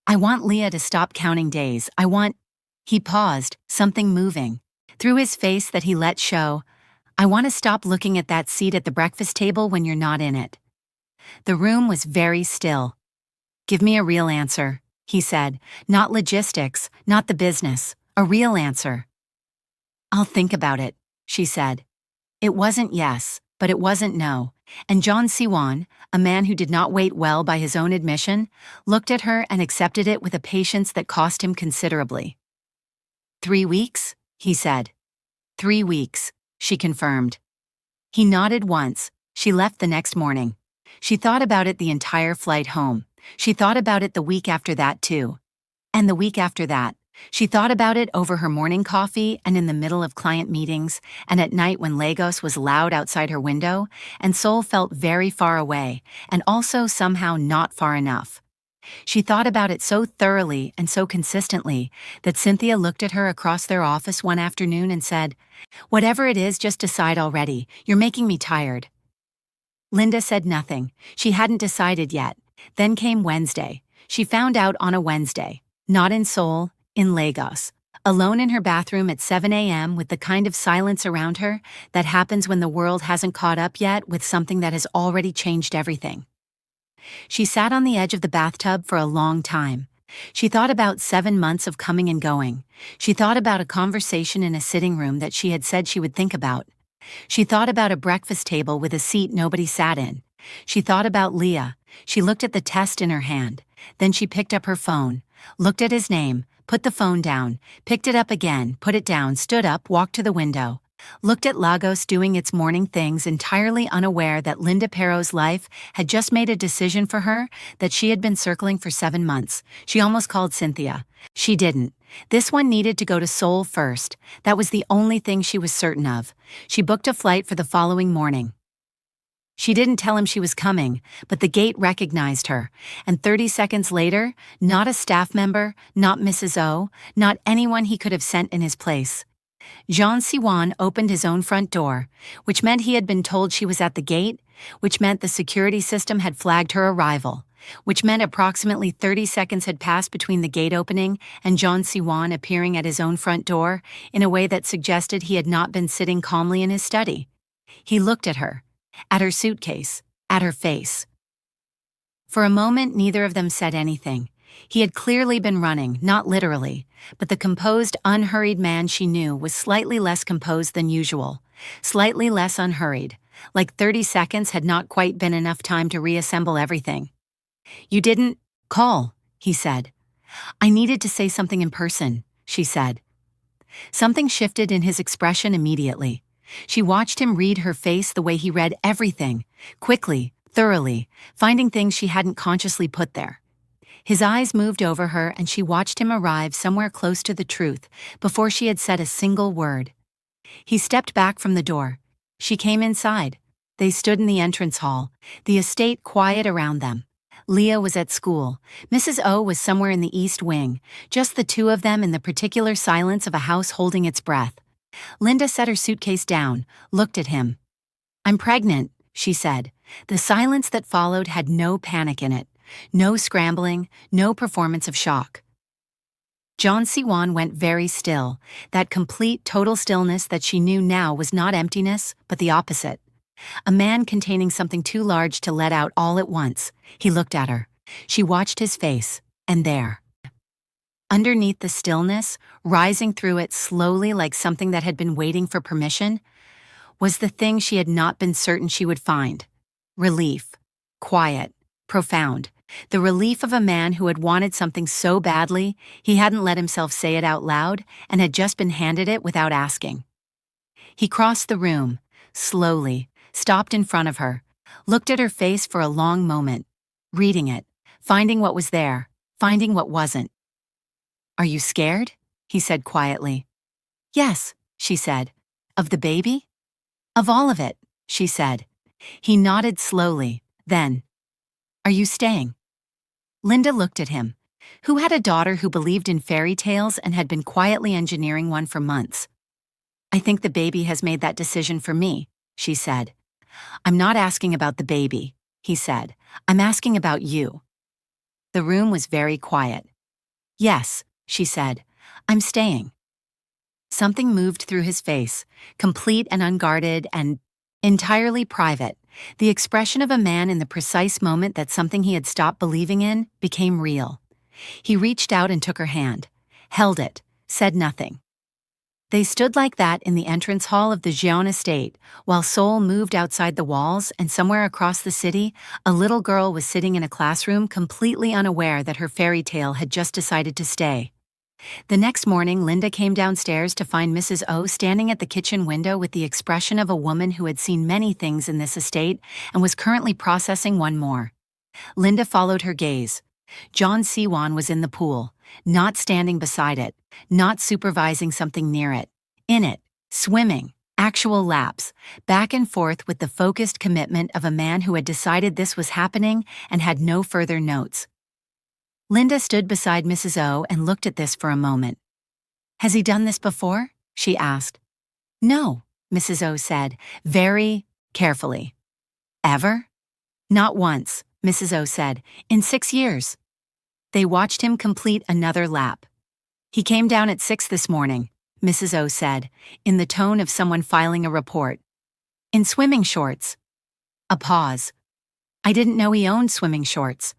I want Leah to stop counting days. He paused, something moving. Through his face that he let show, I want to stop looking at that seat at the breakfast table when you're not in it. The room was very still. Give me a real answer, he said. Not logistics, not the business. A real answer. I'll think about it, she said. It wasn't yes, but it wasn't no. And John Siwon, a man who did not wait well by his own admission, looked at her and accepted it with a patience that cost him considerably. 3 weeks, he said. 3 weeks, she confirmed. He nodded once. She left the next morning. She thought about it the entire flight home. She thought about it the week after that, too. And the week after that. She thought about it over her morning coffee and in the middle of client meetings and at night when Lagos was loud outside her window and Seoul felt very far away and also somehow not far enough. She thought about it so thoroughly and so consistently that Cynthia looked at her across their office one afternoon and said, "Whatever it is, just decide already. You're making me tired." Linda said nothing. She hadn't decided yet. Then came Wednesday. She found out on a Wednesday. Not in Seoul, in Lagos. Alone in her bathroom at 7 a.m. with the kind of silence around her that happens when the world hasn't caught up yet with something that has already changed everything. She sat on the edge of the bathtub for a long time. She thought about 7 months of coming and going. She thought about a conversation in a sitting room that she had said she would think about. She thought about a breakfast table with a seat nobody sat in. She thought about Leah. She looked at the test in her hand. Then she picked up her phone, looked at his name, put the phone down, picked it up again, put it down, stood up, walked to the window, looked at Lagos doing its morning things entirely unaware that Linda Perot's life had just made a decision for her that she had been circling for 7 months. She almost called Cynthia. She didn't. This one needed to go to Seoul first. That was the only thing she was certain of. She booked a flight for the following morning. She didn't tell him she was coming, but the gate recognized her, and 30 seconds later, not a staff member, not Mrs. O, not anyone he could have sent in his place. Siwon opened his own front door, which meant he had been told she was at the gate, which meant the security system had flagged her arrival, which meant approximately 30 seconds had passed between the gate opening and Siwon appearing at his own front door in a way that suggested he had not been sitting calmly in his study. He looked at her suitcase, at her face. For a moment, neither of them said anything. He had clearly been running, not literally, but the composed, unhurried man she knew was slightly less composed than usual, slightly less unhurried, like 30 seconds had not quite been enough time to reassemble everything. "You didn't call," he said. "I needed to say something in person," she said. Something shifted in his expression immediately. She watched him read her face the way he read everything, quickly, thoroughly, finding things she hadn't consciously put there. His eyes moved over her and she watched him arrive somewhere close to the truth before she had said a single word. He stepped back from the door. She came inside. They stood in the entrance hall, the estate quiet around them. Leah was at school. Mrs. O was somewhere in the east wing, just the two of them in the particular silence of a house holding its breath. Linda set her suitcase down, looked at him. "I'm pregnant," she said. The silence that followed had no panic in it, no scrambling, no performance of shock. Siwon went very still, that complete, total stillness that she knew now was not emptiness, but the opposite. A man containing something too large to let out all at once. He looked at her. She watched his face, and there, underneath the stillness, rising through it slowly like something that had been waiting for permission, was the thing she had not been certain she would find. Relief. Quiet. Profound. The relief of a man who had wanted something so badly, he hadn't let himself say it out loud and had just been handed it without asking. He crossed the room, slowly, stopped in front of her, looked at her face for a long moment, reading it, finding what was there, finding what wasn't. "Are you scared?" he said quietly. "Yes," she said. "Of the baby?" "Of all of it," she said. He nodded slowly, then, "Are you staying?" Linda looked at him, who had a daughter who believed in fairy tales and had been quietly engineering one for months. "I think the baby has made that decision for me," she said. "I'm not asking about the baby," he said. "I'm asking about you." The room was very quiet. "Yes," she said. "I'm staying." Something moved through his face, complete and unguarded and entirely private. The expression of a man in the precise moment that something he had stopped believing in became real. He reached out and took her hand, held it, said nothing. They stood like that in the entrance hall of the Siwon estate, while Seoul moved outside the walls, and somewhere across the city, a little girl was sitting in a classroom completely unaware that her fairy tale had just decided to stay. The next morning, Linda came downstairs to find Mrs. O standing at the kitchen window with the expression of a woman who had seen many things in this estate and was currently processing one more. Linda followed her gaze. Siwon was in the pool, not standing beside it, not supervising something near it, in it, swimming, actual laps, back and forth with the focused commitment of a man who had decided this was happening and had no further notes. Linda stood beside Mrs. O and looked at this for a moment. "Has he done this before?" she asked. "No," Mrs. O said, very carefully. "Ever?" "Not once," Mrs. O said, "in 6 years." They watched him complete another lap. "He came down at 6 this morning," Mrs. O said, in the tone of someone filing a report. "In swimming shorts." A pause. "I didn't know he owned swimming shorts."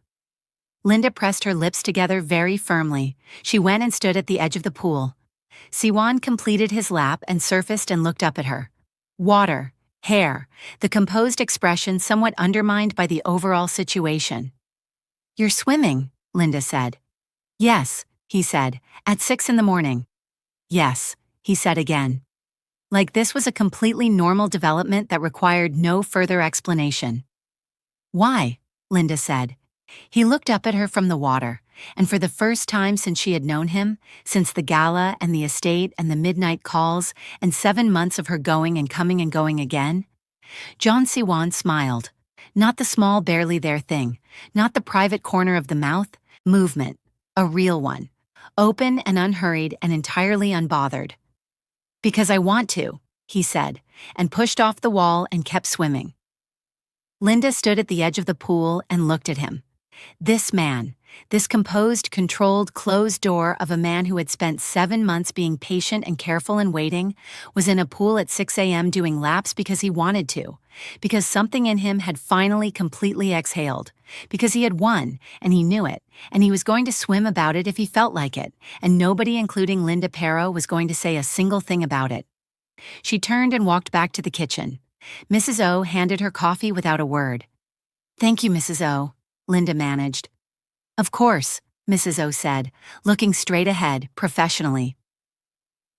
Linda pressed her lips together very firmly. She went and stood at the edge of the pool. Siwan completed his lap and surfaced and looked up at her. Water, hair, the composed expression somewhat undermined by the overall situation. "You're swimming," Linda said. "Yes," he said, "at 6 in the morning." "Yes," he said again. Like this was a completely normal development that required no further explanation. "Why?" Linda said. He looked up at her from the water, and for the first time since she had known him, since the gala and the estate and the midnight calls and 7 months of her going and going again, John Siwan smiled. Not the small barely there thing, not the private corner of the mouth, movement, a real one, open and unhurried and entirely unbothered. "Because I want to," he said, and pushed off the wall and kept swimming. Linda stood at the edge of the pool and looked at him. This man, this composed, controlled, closed door of a man who had spent 7 months being patient and careful and waiting, was in a pool at 6 a.m. doing laps because he wanted to, because something in him had finally completely exhaled, because he had won, and he knew it, and he was going to swim about it if he felt like it, and nobody, including Linda Perro, was going to say a single thing about it. She turned and walked back to the kitchen. Mrs. O handed her coffee without a word. "Thank you, Mrs. O," Linda managed. "Of course," Mrs. O said, looking straight ahead, professionally.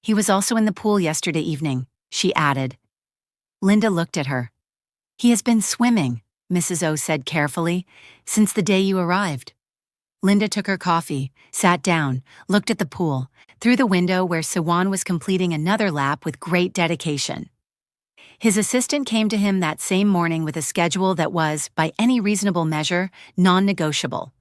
"He was also in the pool yesterday evening," she added. Linda looked at her. "He has been swimming," Mrs. O said carefully, "since the day you arrived." Linda took her coffee, sat down, looked at the pool, through the window where Siwan was completing another lap with great dedication. His assistant came to him that same morning with a schedule that was, by any reasonable measure, non-negotiable.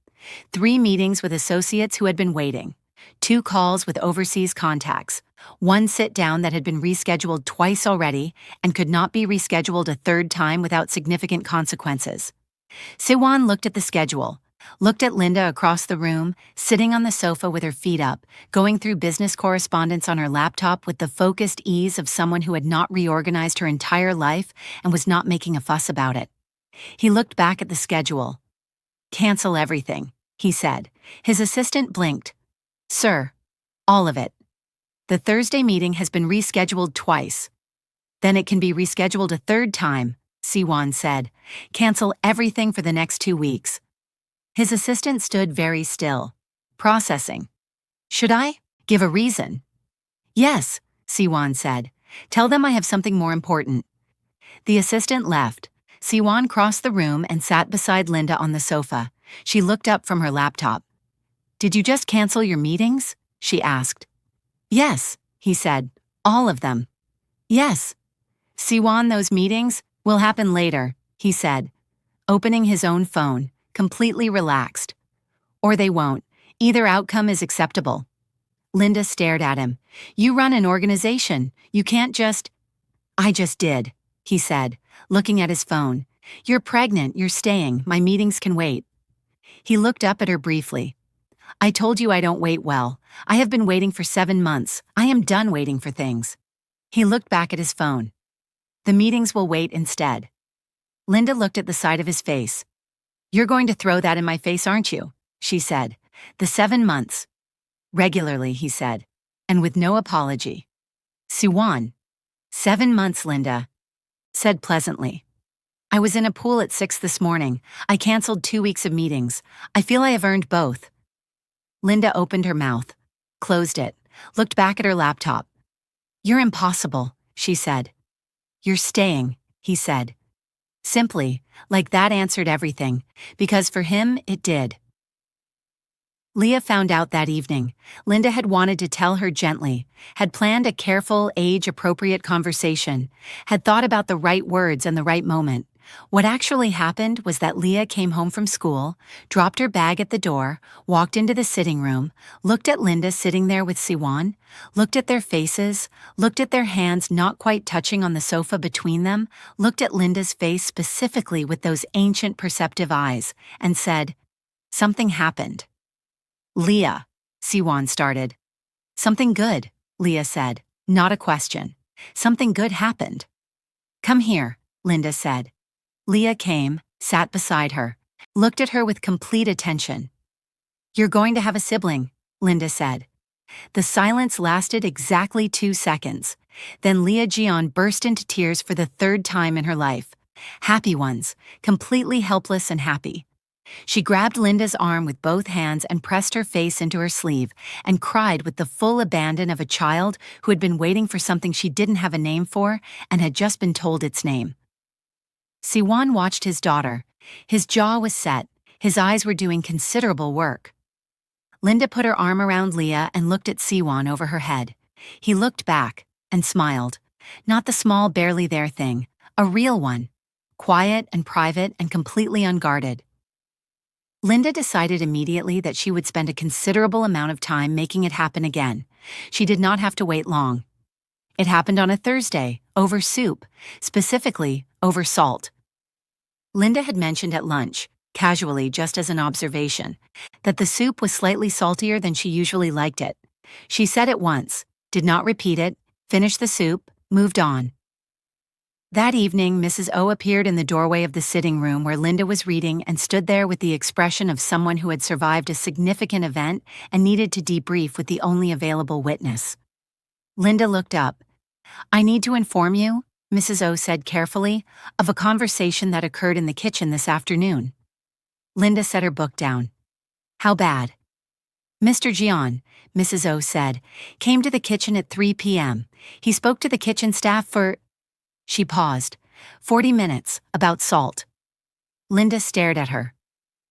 3 meetings with associates who had been waiting, 2 calls with overseas contacts, 1 sit-down that had been rescheduled twice already and could not be rescheduled a 3rd time without significant consequences. Siwan looked at the schedule, looked at Linda across the room, sitting on the sofa with her feet up, going through business correspondence on her laptop with the focused ease of someone who had not reorganized her entire life and was not making a fuss about it. He looked back at the schedule. "Cancel everything," he said. His assistant blinked. "Sir, all of it. The Thursday meeting has been rescheduled twice. Then it can be rescheduled a 3rd time," Siwan said. "Cancel everything for the next 2 weeks." His assistant stood very still, processing. "Should I give a reason?" "Yes," Siwan said. "Tell them I have something more important." The assistant left. Siwan crossed the room and sat beside Linda on the sofa. She looked up from her laptop. "Did you just cancel your meetings?" she asked. "Yes," he said. "All of them." "Yes." "Siwan, those meetings will happen later," he said, opening his own phone, completely relaxed. "Or they won't. Either outcome is acceptable." Linda stared at him. "You run an organization. You can't just—" "I just did," he said, looking at his phone. "You're pregnant, you're staying, my meetings can wait." He looked up at her briefly. "I told you I don't wait well. I have been waiting for 7 months. I am done waiting for things." He looked back at his phone. "The meetings will wait instead." Linda looked at the side of his face. "You're going to throw that in my face, aren't you?" she said. "The 7 months." "Regularly," he said, and with no apology. Siwan. 7 months, Linda said pleasantly. "I was in a pool at 6 this morning. I canceled 2 weeks of meetings. I feel I have earned both." Linda opened her mouth, closed it, looked back at her laptop. "You're impossible," she said. "You're staying," he said. Simply, like that answered everything, because for him it did. Leah found out that evening. Linda had wanted to tell her gently, had planned a careful, age-appropriate conversation, had thought about the right words and the right moment. What actually happened was that Leah came home from school, dropped her bag at the door, walked into the sitting room, looked at Linda sitting there with Siwan, looked at their faces, looked at their hands not quite touching on the sofa between them, looked at Linda's face specifically with those ancient perceptive eyes, and said, "Something happened." "Leah," Siwan started. "Something good," Leah said, not a question. "Something good happened." "Come here," Linda said. Leah came, sat beside her, looked at her with complete attention. "You're going to have a sibling," Linda said. The silence lasted exactly 2 seconds. Then Leah Jian burst into tears for the 3rd time in her life. Happy ones, completely helpless and happy. She grabbed Linda's arm with both hands and pressed her face into her sleeve and cried with the full abandon of a child who had been waiting for something she didn't have a name for and had just been told its name. Siwan watched his daughter. His jaw was set, His eyes were doing considerable work. Linda put her arm around Leah and looked at Siwan over her head. He looked back and smiled. Not the small, barely there thing, a real one. Quiet and private and completely unguarded. Linda decided immediately that she would spend a considerable amount of time making it happen again. She did not have to wait long. It happened on a Thursday, over soup, specifically over salt. Linda had mentioned at lunch, casually just as an observation, that the soup was slightly saltier than she usually liked it. She said it once, did not repeat it, finished the soup, moved on. That evening, Mrs. O appeared in the doorway of the sitting room where Linda was reading and stood there with the expression of someone who had survived a significant event and needed to debrief with the only available witness. Linda looked up. "I need to inform you," Mrs. O said carefully, "of a conversation that occurred in the kitchen this afternoon." Linda set her book down. "How bad?" "Mr. Jian," Mrs. O said, "came to the kitchen at 3 p.m. He spoke to the kitchen staff for..." She paused. 40 minutes, about salt. Linda stared at her.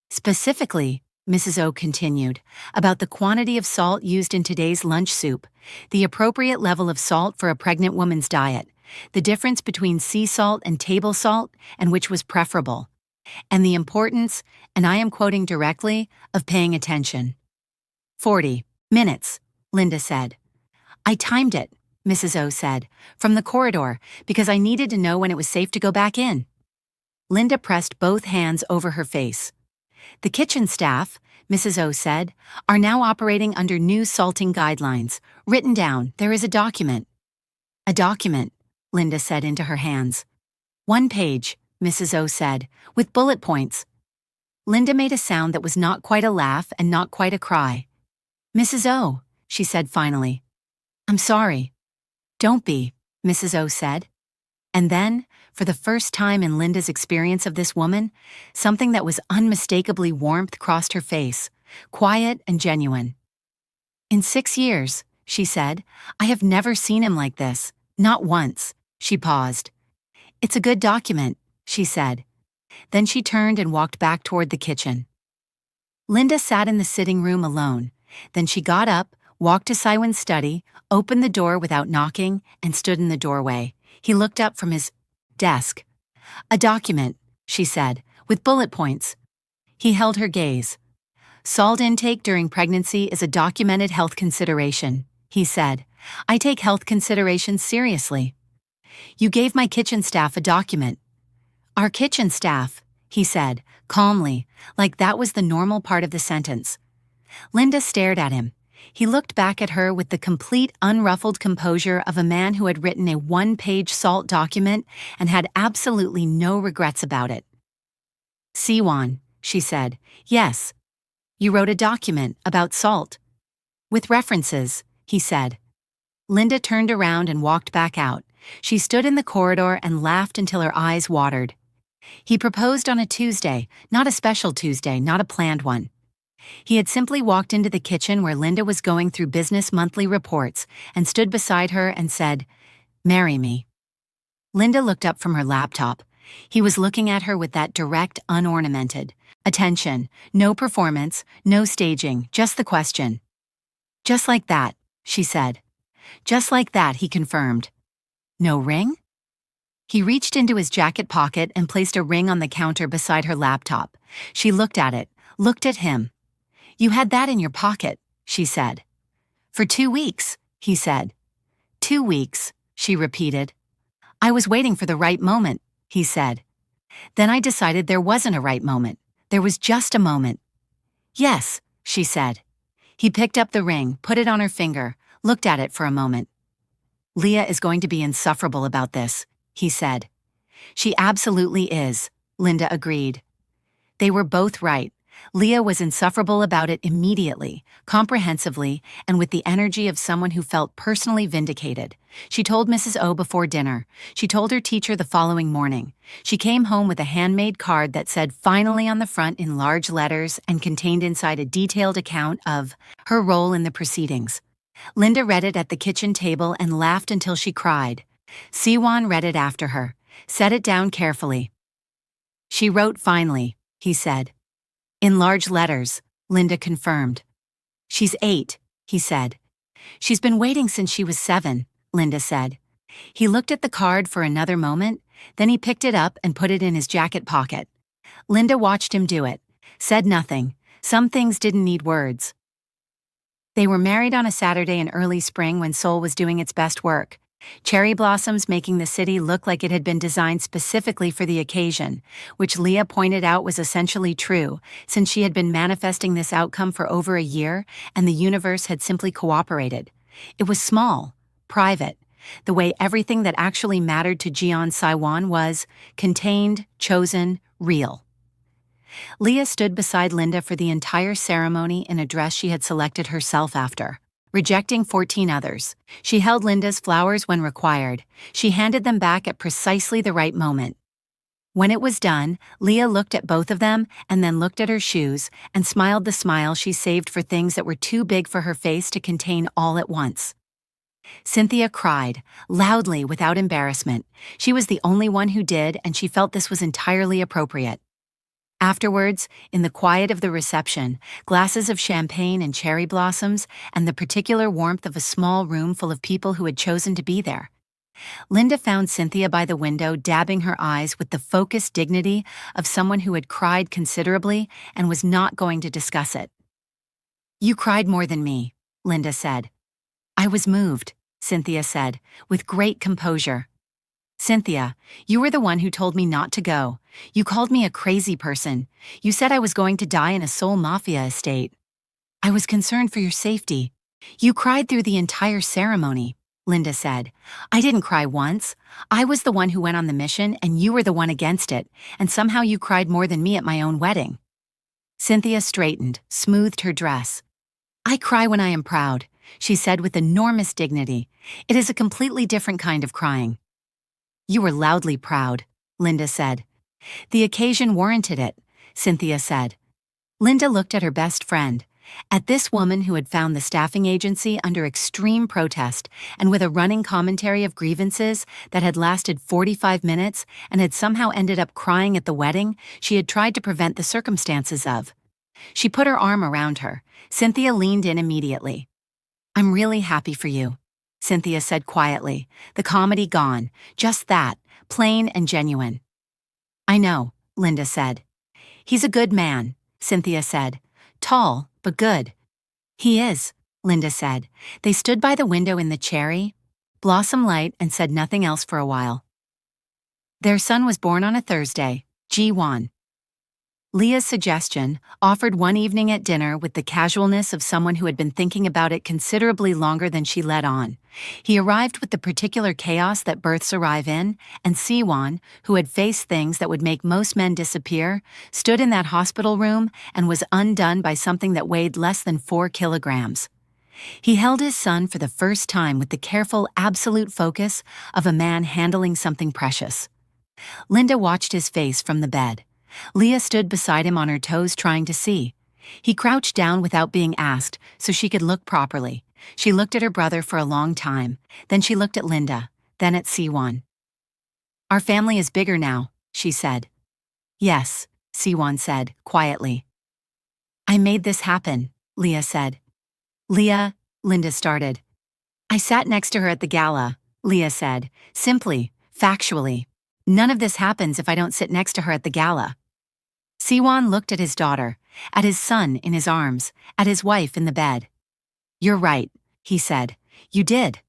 "Specifically," Mrs. O continued, "about the quantity of salt used in today's lunch soup, the appropriate level of salt for a pregnant woman's diet, the difference between sea salt and table salt, and which was preferable, and the importance, and I am quoting directly, of paying attention." 40 minutes, Linda said. "I timed it," Mrs. O said, "from the corridor, because I needed to know when it was safe to go back in." Linda pressed both hands over her face. "The kitchen staff," Mrs. O said, "are now operating under new salting guidelines. Written down, there is a document." "A document," Linda said into her hands. "One page," Mrs. O said, "with bullet points." Linda made a sound that was not quite a laugh and not quite a cry. "Mrs. O," she said finally, "I'm sorry." "Don't be," Mrs. O said. And then, for the first time in Linda's experience of this woman, something that was unmistakably warmth crossed her face, quiet and genuine. "In 6 years," she said, "I have never seen him like this, not once." She paused. "It's a good document," she said. Then she turned and walked back toward the kitchen. Linda sat in the sitting room alone. Then she got up, walked to Siwon's study, opened the door without knocking, and stood in the doorway. He looked up from his desk. "A document," she said, "with bullet points." He held her gaze. "Salt intake during pregnancy is a documented health consideration," he said. "I take health considerations seriously." "You gave my kitchen staff a document." "Our kitchen staff," he said, calmly, like that was the normal part of the sentence. Linda stared at him. He looked back at her with the complete, unruffled composure of a man who had written a one-page salt document and had absolutely no regrets about it. "Siwan," she said. "Yes. You wrote a document about salt." "With references," he said. Linda turned around and walked back out. She stood in the corridor and laughed until her eyes watered. He proposed on a Tuesday, not a special Tuesday, not a planned one. He had simply walked into the kitchen where Linda was going through business monthly reports and stood beside her and said, "Marry me." Linda looked up from her laptop. He was looking at her with that direct, unornamented attention, no performance, no staging, just the question. "Just like that," she said. "Just like that," he confirmed. "No ring?" He reached into his jacket pocket and placed a ring on the counter beside her laptop. She looked at it, looked at him. "You had that in your pocket," she said. "For 2 weeks," he said. 2 weeks, she repeated. "I was waiting for the right moment," he said. "Then I decided there wasn't a right moment. There was just a moment." "Yes," she said. He picked up the ring, put it on her finger, looked at it for a moment. "Leah is going to be insufferable about this," he said. "She absolutely is," Linda agreed. They were both right. Leah was insufferable about it immediately, comprehensively, and with the energy of someone who felt personally vindicated. She told Mrs. O before dinner. She told her teacher the following morning. She came home with a handmade card that said "finally" on the front in large letters and contained inside a detailed account of her role in the proceedings. Linda read it at the kitchen table and laughed until she cried. Siwan read it after her, set it down carefully. "She wrote finally," he said. In large letters, Linda confirmed. She's 8, he said. She's been waiting since she was 7, Linda said. He looked at the card for another moment, then he picked it up and put it in his jacket pocket. Linda watched him do it, said nothing. Some things didn't need words. They were married on a Saturday in early spring when Seoul was doing its best work. Cherry blossoms making the city look like it had been designed specifically for the occasion, which Leah pointed out was essentially true, since she had been manifesting this outcome for over a year and the universe had simply cooperated. It was small, private, the way everything that actually mattered to Jeon Siwon was contained, chosen, real. Leah stood beside Linda for the entire ceremony in a dress she had selected herself after. Rejecting 14 others, she held Linda's flowers when required. She handed them back at precisely the right moment. When it was done, Leah looked at both of them and then looked at her shoes and smiled the smile she saved for things that were too big for her face to contain all at once. Cynthia cried, loudly without embarrassment. She was the only one who did, and she felt this was entirely appropriate. Afterwards, in the quiet of the reception, glasses of champagne and cherry blossoms, and the particular warmth of a small room full of people who had chosen to be there, Linda found Cynthia by the window dabbing her eyes with the focused dignity of someone who had cried considerably and was not going to discuss it. "You cried more than me," Linda said. "I was moved," Cynthia said, with great composure. "Cynthia, you were the one who told me not to go. You called me a crazy person. You said I was going to die in a Seoul Mafia estate. I was concerned for your safety. You cried through the entire ceremony," Linda said. "I didn't cry once. I was the one who went on the mission and you were the one against it, and somehow you cried more than me at my own wedding." Cynthia straightened, smoothed her dress. "I cry when I am proud," she said with enormous dignity. "It is a completely different kind of crying." "You were loudly proud," Linda said. "The occasion warranted it," Cynthia said. Linda looked at her best friend, at this woman who had found the staffing agency under extreme protest and with a running commentary of grievances that had lasted 45 minutes and had somehow ended up crying at the wedding she had tried to prevent the circumstances of. She put her arm around her. Cynthia leaned in immediately. "I'm really happy for you," Cynthia said quietly, the comedy gone, just that, plain and genuine. "I know," Linda said. "He's a good man," Cynthia said. "Tall, but good." "He is," Linda said. They stood by the window in the cherry blossom light and said nothing else for a while. Their son was born on a Thursday, Siwon. Leah's suggestion, offered one evening at dinner with the casualness of someone who had been thinking about it considerably longer than she let on. He arrived with the particular chaos that births arrive in, and Siwan, who had faced things that would make most men disappear, stood in that hospital room and was undone by something that weighed less than 4 kilograms. He held his son for the first time with the careful, absolute focus of a man handling something precious. Linda watched his face from the bed. Leah stood beside him on her toes trying to see. He crouched down without being asked so she could look properly. She looked at her brother for a long time. Then she looked at Linda, then at Siwan. "Our family is bigger now," she said. "Yes," Siwan said, quietly. "I made this happen," Leah said. "Leah," Linda started. "I sat next to her at the gala," Leah said, simply, factually. "None of this happens if I don't sit next to her at the gala." Siwan looked at his daughter, at his son in his arms, at his wife in the bed. "You're right," he said. "You did."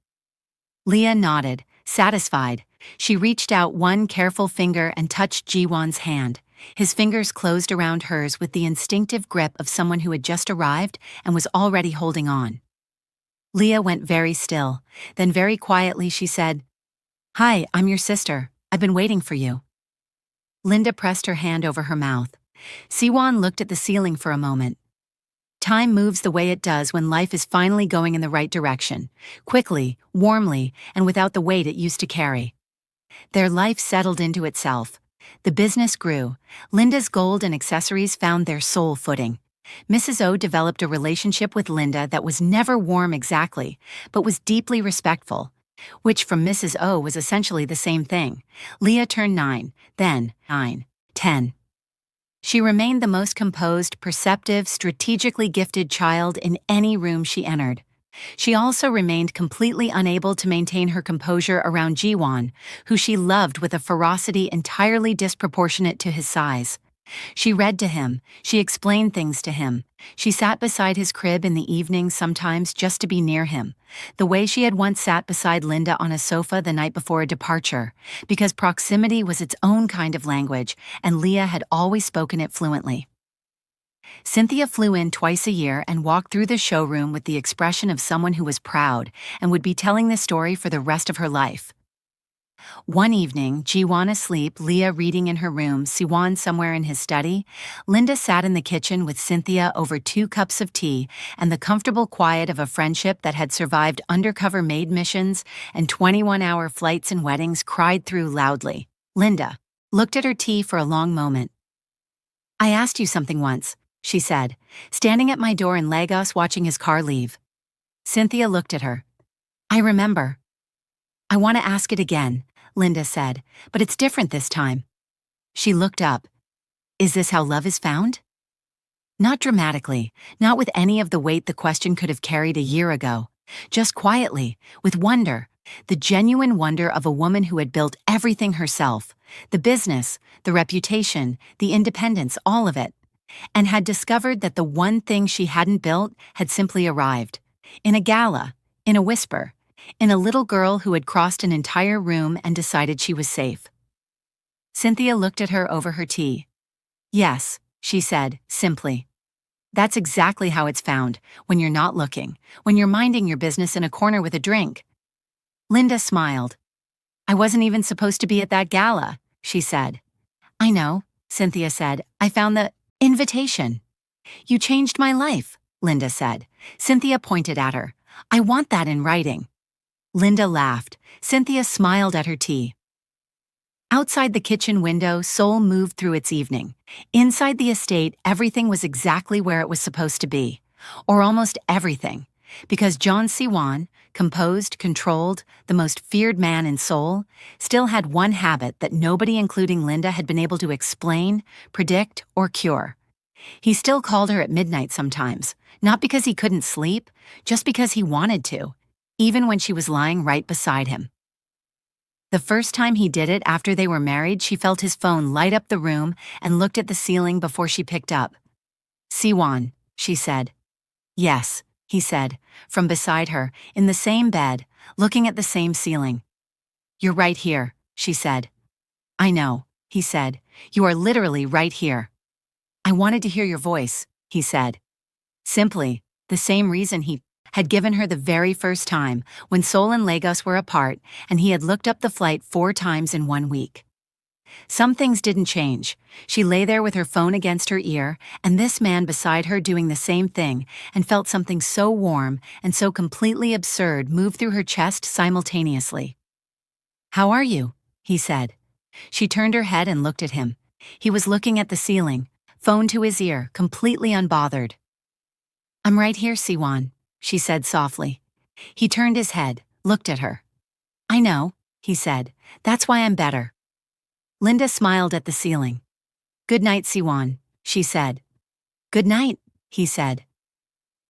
Leah nodded, satisfied. She reached out one careful finger and touched Jiwon's hand. His fingers closed around hers with the instinctive grip of someone who had just arrived and was already holding on. Leah went very still. Then very quietly she said, "Hi, I'm your sister. I've been waiting for you." Linda pressed her hand over her mouth. Siwan looked at the ceiling for a moment. Time moves the way it does when life is finally going in the right direction, quickly, warmly, and without the weight it used to carry. Their life settled into itself. The business grew. Linda's gold and accessories found their soul footing. Mrs. O developed a relationship with Linda that was never warm exactly, but was deeply respectful, which from Mrs. O was essentially the same thing. Leah turned 9, then 9, 10. She remained the most composed, perceptive, strategically gifted child in any room she entered. She also remained completely unable to maintain her composure around Siwon, who she loved with a ferocity entirely disproportionate to his size. She read to him, she explained things to him. She sat beside his crib in the evening sometimes just to be near him, the way she had once sat beside Linda on a sofa the night before a departure, because proximity was its own kind of language, and Leah had always spoken it fluently. Cynthia flew in twice a year and walked through the showroom with the expression of someone who was proud and would be telling the story for the rest of her life. One evening, Jiwon asleep, Leah reading in her room, Siwan somewhere in his study, Linda sat in the kitchen with Cynthia over 2 cups of tea and the comfortable quiet of a friendship that had survived undercover maid missions and 21-hour flights and weddings cried through loudly. Linda looked at her tea for a long moment. "I asked you something once," she said, standing at my door in Lagos watching his car leave. Cynthia looked at her. "I remember." "I want to ask it again," Linda said, "but it's different this time." She looked up. "Is this how love is found?" Not dramatically, not with any of the weight the question could have carried a year ago. Just quietly, with wonder, the genuine wonder of a woman who had built everything herself, the business, the reputation, the independence, all of it, and had discovered that the one thing she hadn't built had simply arrived. In a gala, in a whisper, in a little girl who had crossed an entire room and decided she was safe. Cynthia looked at her over her tea. "Yes," she said, simply. "That's exactly how it's found, when you're not looking, when you're minding your business in a corner with a drink." Linda smiled. "I wasn't even supposed to be at that gala," she said. "I know," Cynthia said. "I found the invitation." "You changed my life," Linda said. Cynthia pointed at her. "I want that in writing." Linda laughed. Cynthia smiled at her tea. Outside the kitchen window, Seoul moved through its evening. Inside the estate, everything was exactly where it was supposed to be. Or almost everything. Because John Siwan, composed, controlled, the most feared man in Seoul, still had one habit that nobody including Linda had been able to explain, predict, or cure. He still called her at midnight sometimes, not because he couldn't sleep, just because he wanted to, even when she was lying right beside him. The first time he did it after they were married, she felt his phone light up the room and looked at the ceiling before she picked up. "Siwan," she said. "Yes," he said, from beside her, in the same bed, looking at the same ceiling. "You're right here," she said. "I know," he said. "You are literally right here." "I wanted to hear your voice," he said. Simply, the same reason he had given her the very first time, when Seoul and Lagos were apart, and he had looked up the flight 4 times in 1 week. Some things didn't change. She lay there with her phone against her ear, and this man beside her doing the same thing, and felt something so warm and so completely absurd move through her chest simultaneously. "How are you?" he said. She turned her head and looked at him. He was looking at the ceiling, phone to his ear, completely unbothered. "I'm right here, Siwan," she said softly. He turned his head, looked at her. "I know," he said. "That's why I'm better." Linda smiled at the ceiling. "Good night, Siwan," she said. "Good night," he said.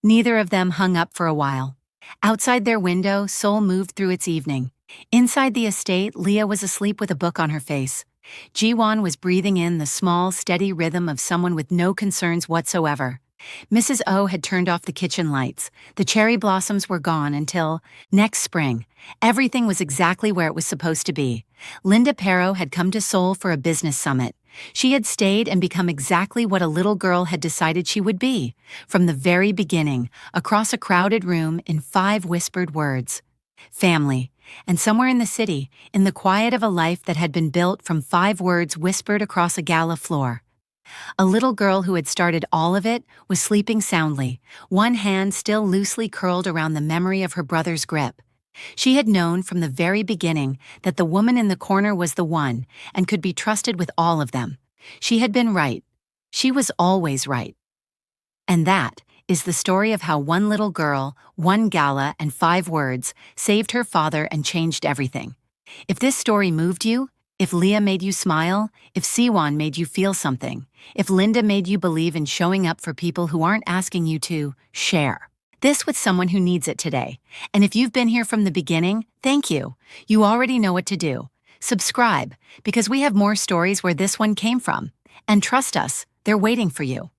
Neither of them hung up for a while. Outside their window, Seoul moved through its evening. Inside the estate, Leah was asleep with a book on her face. Jiwon was breathing in the small, steady rhythm of someone with no concerns whatsoever. Mrs. O had turned off the kitchen lights. The cherry blossoms were gone until, next spring, everything was exactly where it was supposed to be. Linda Pero had come to Seoul for a business summit. She had stayed and become exactly what a little girl had decided she would be, from the very beginning, across a crowded room in 5 whispered words. Family. And somewhere in the city, in the quiet of a life that had been built from 5 words whispered across a gala floor. A little girl who had started all of it was sleeping soundly, one hand still loosely curled around the memory of her brother's grip. She had known from the very beginning that the woman in the corner was the one and could be trusted with all of them. She had been right. She was always right. And that is the story of how one little girl, 1 gala, and 5 words saved her father and changed everything. If this story moved you, If Leah made you smile, if Siwan made you feel something, if Linda made you believe in showing up for people who aren't asking you to, share this with someone who needs it today. And if you've been here from the beginning, thank you. You already know what to do. Subscribe, because we have more stories where this one came from. And trust us, they're waiting for you.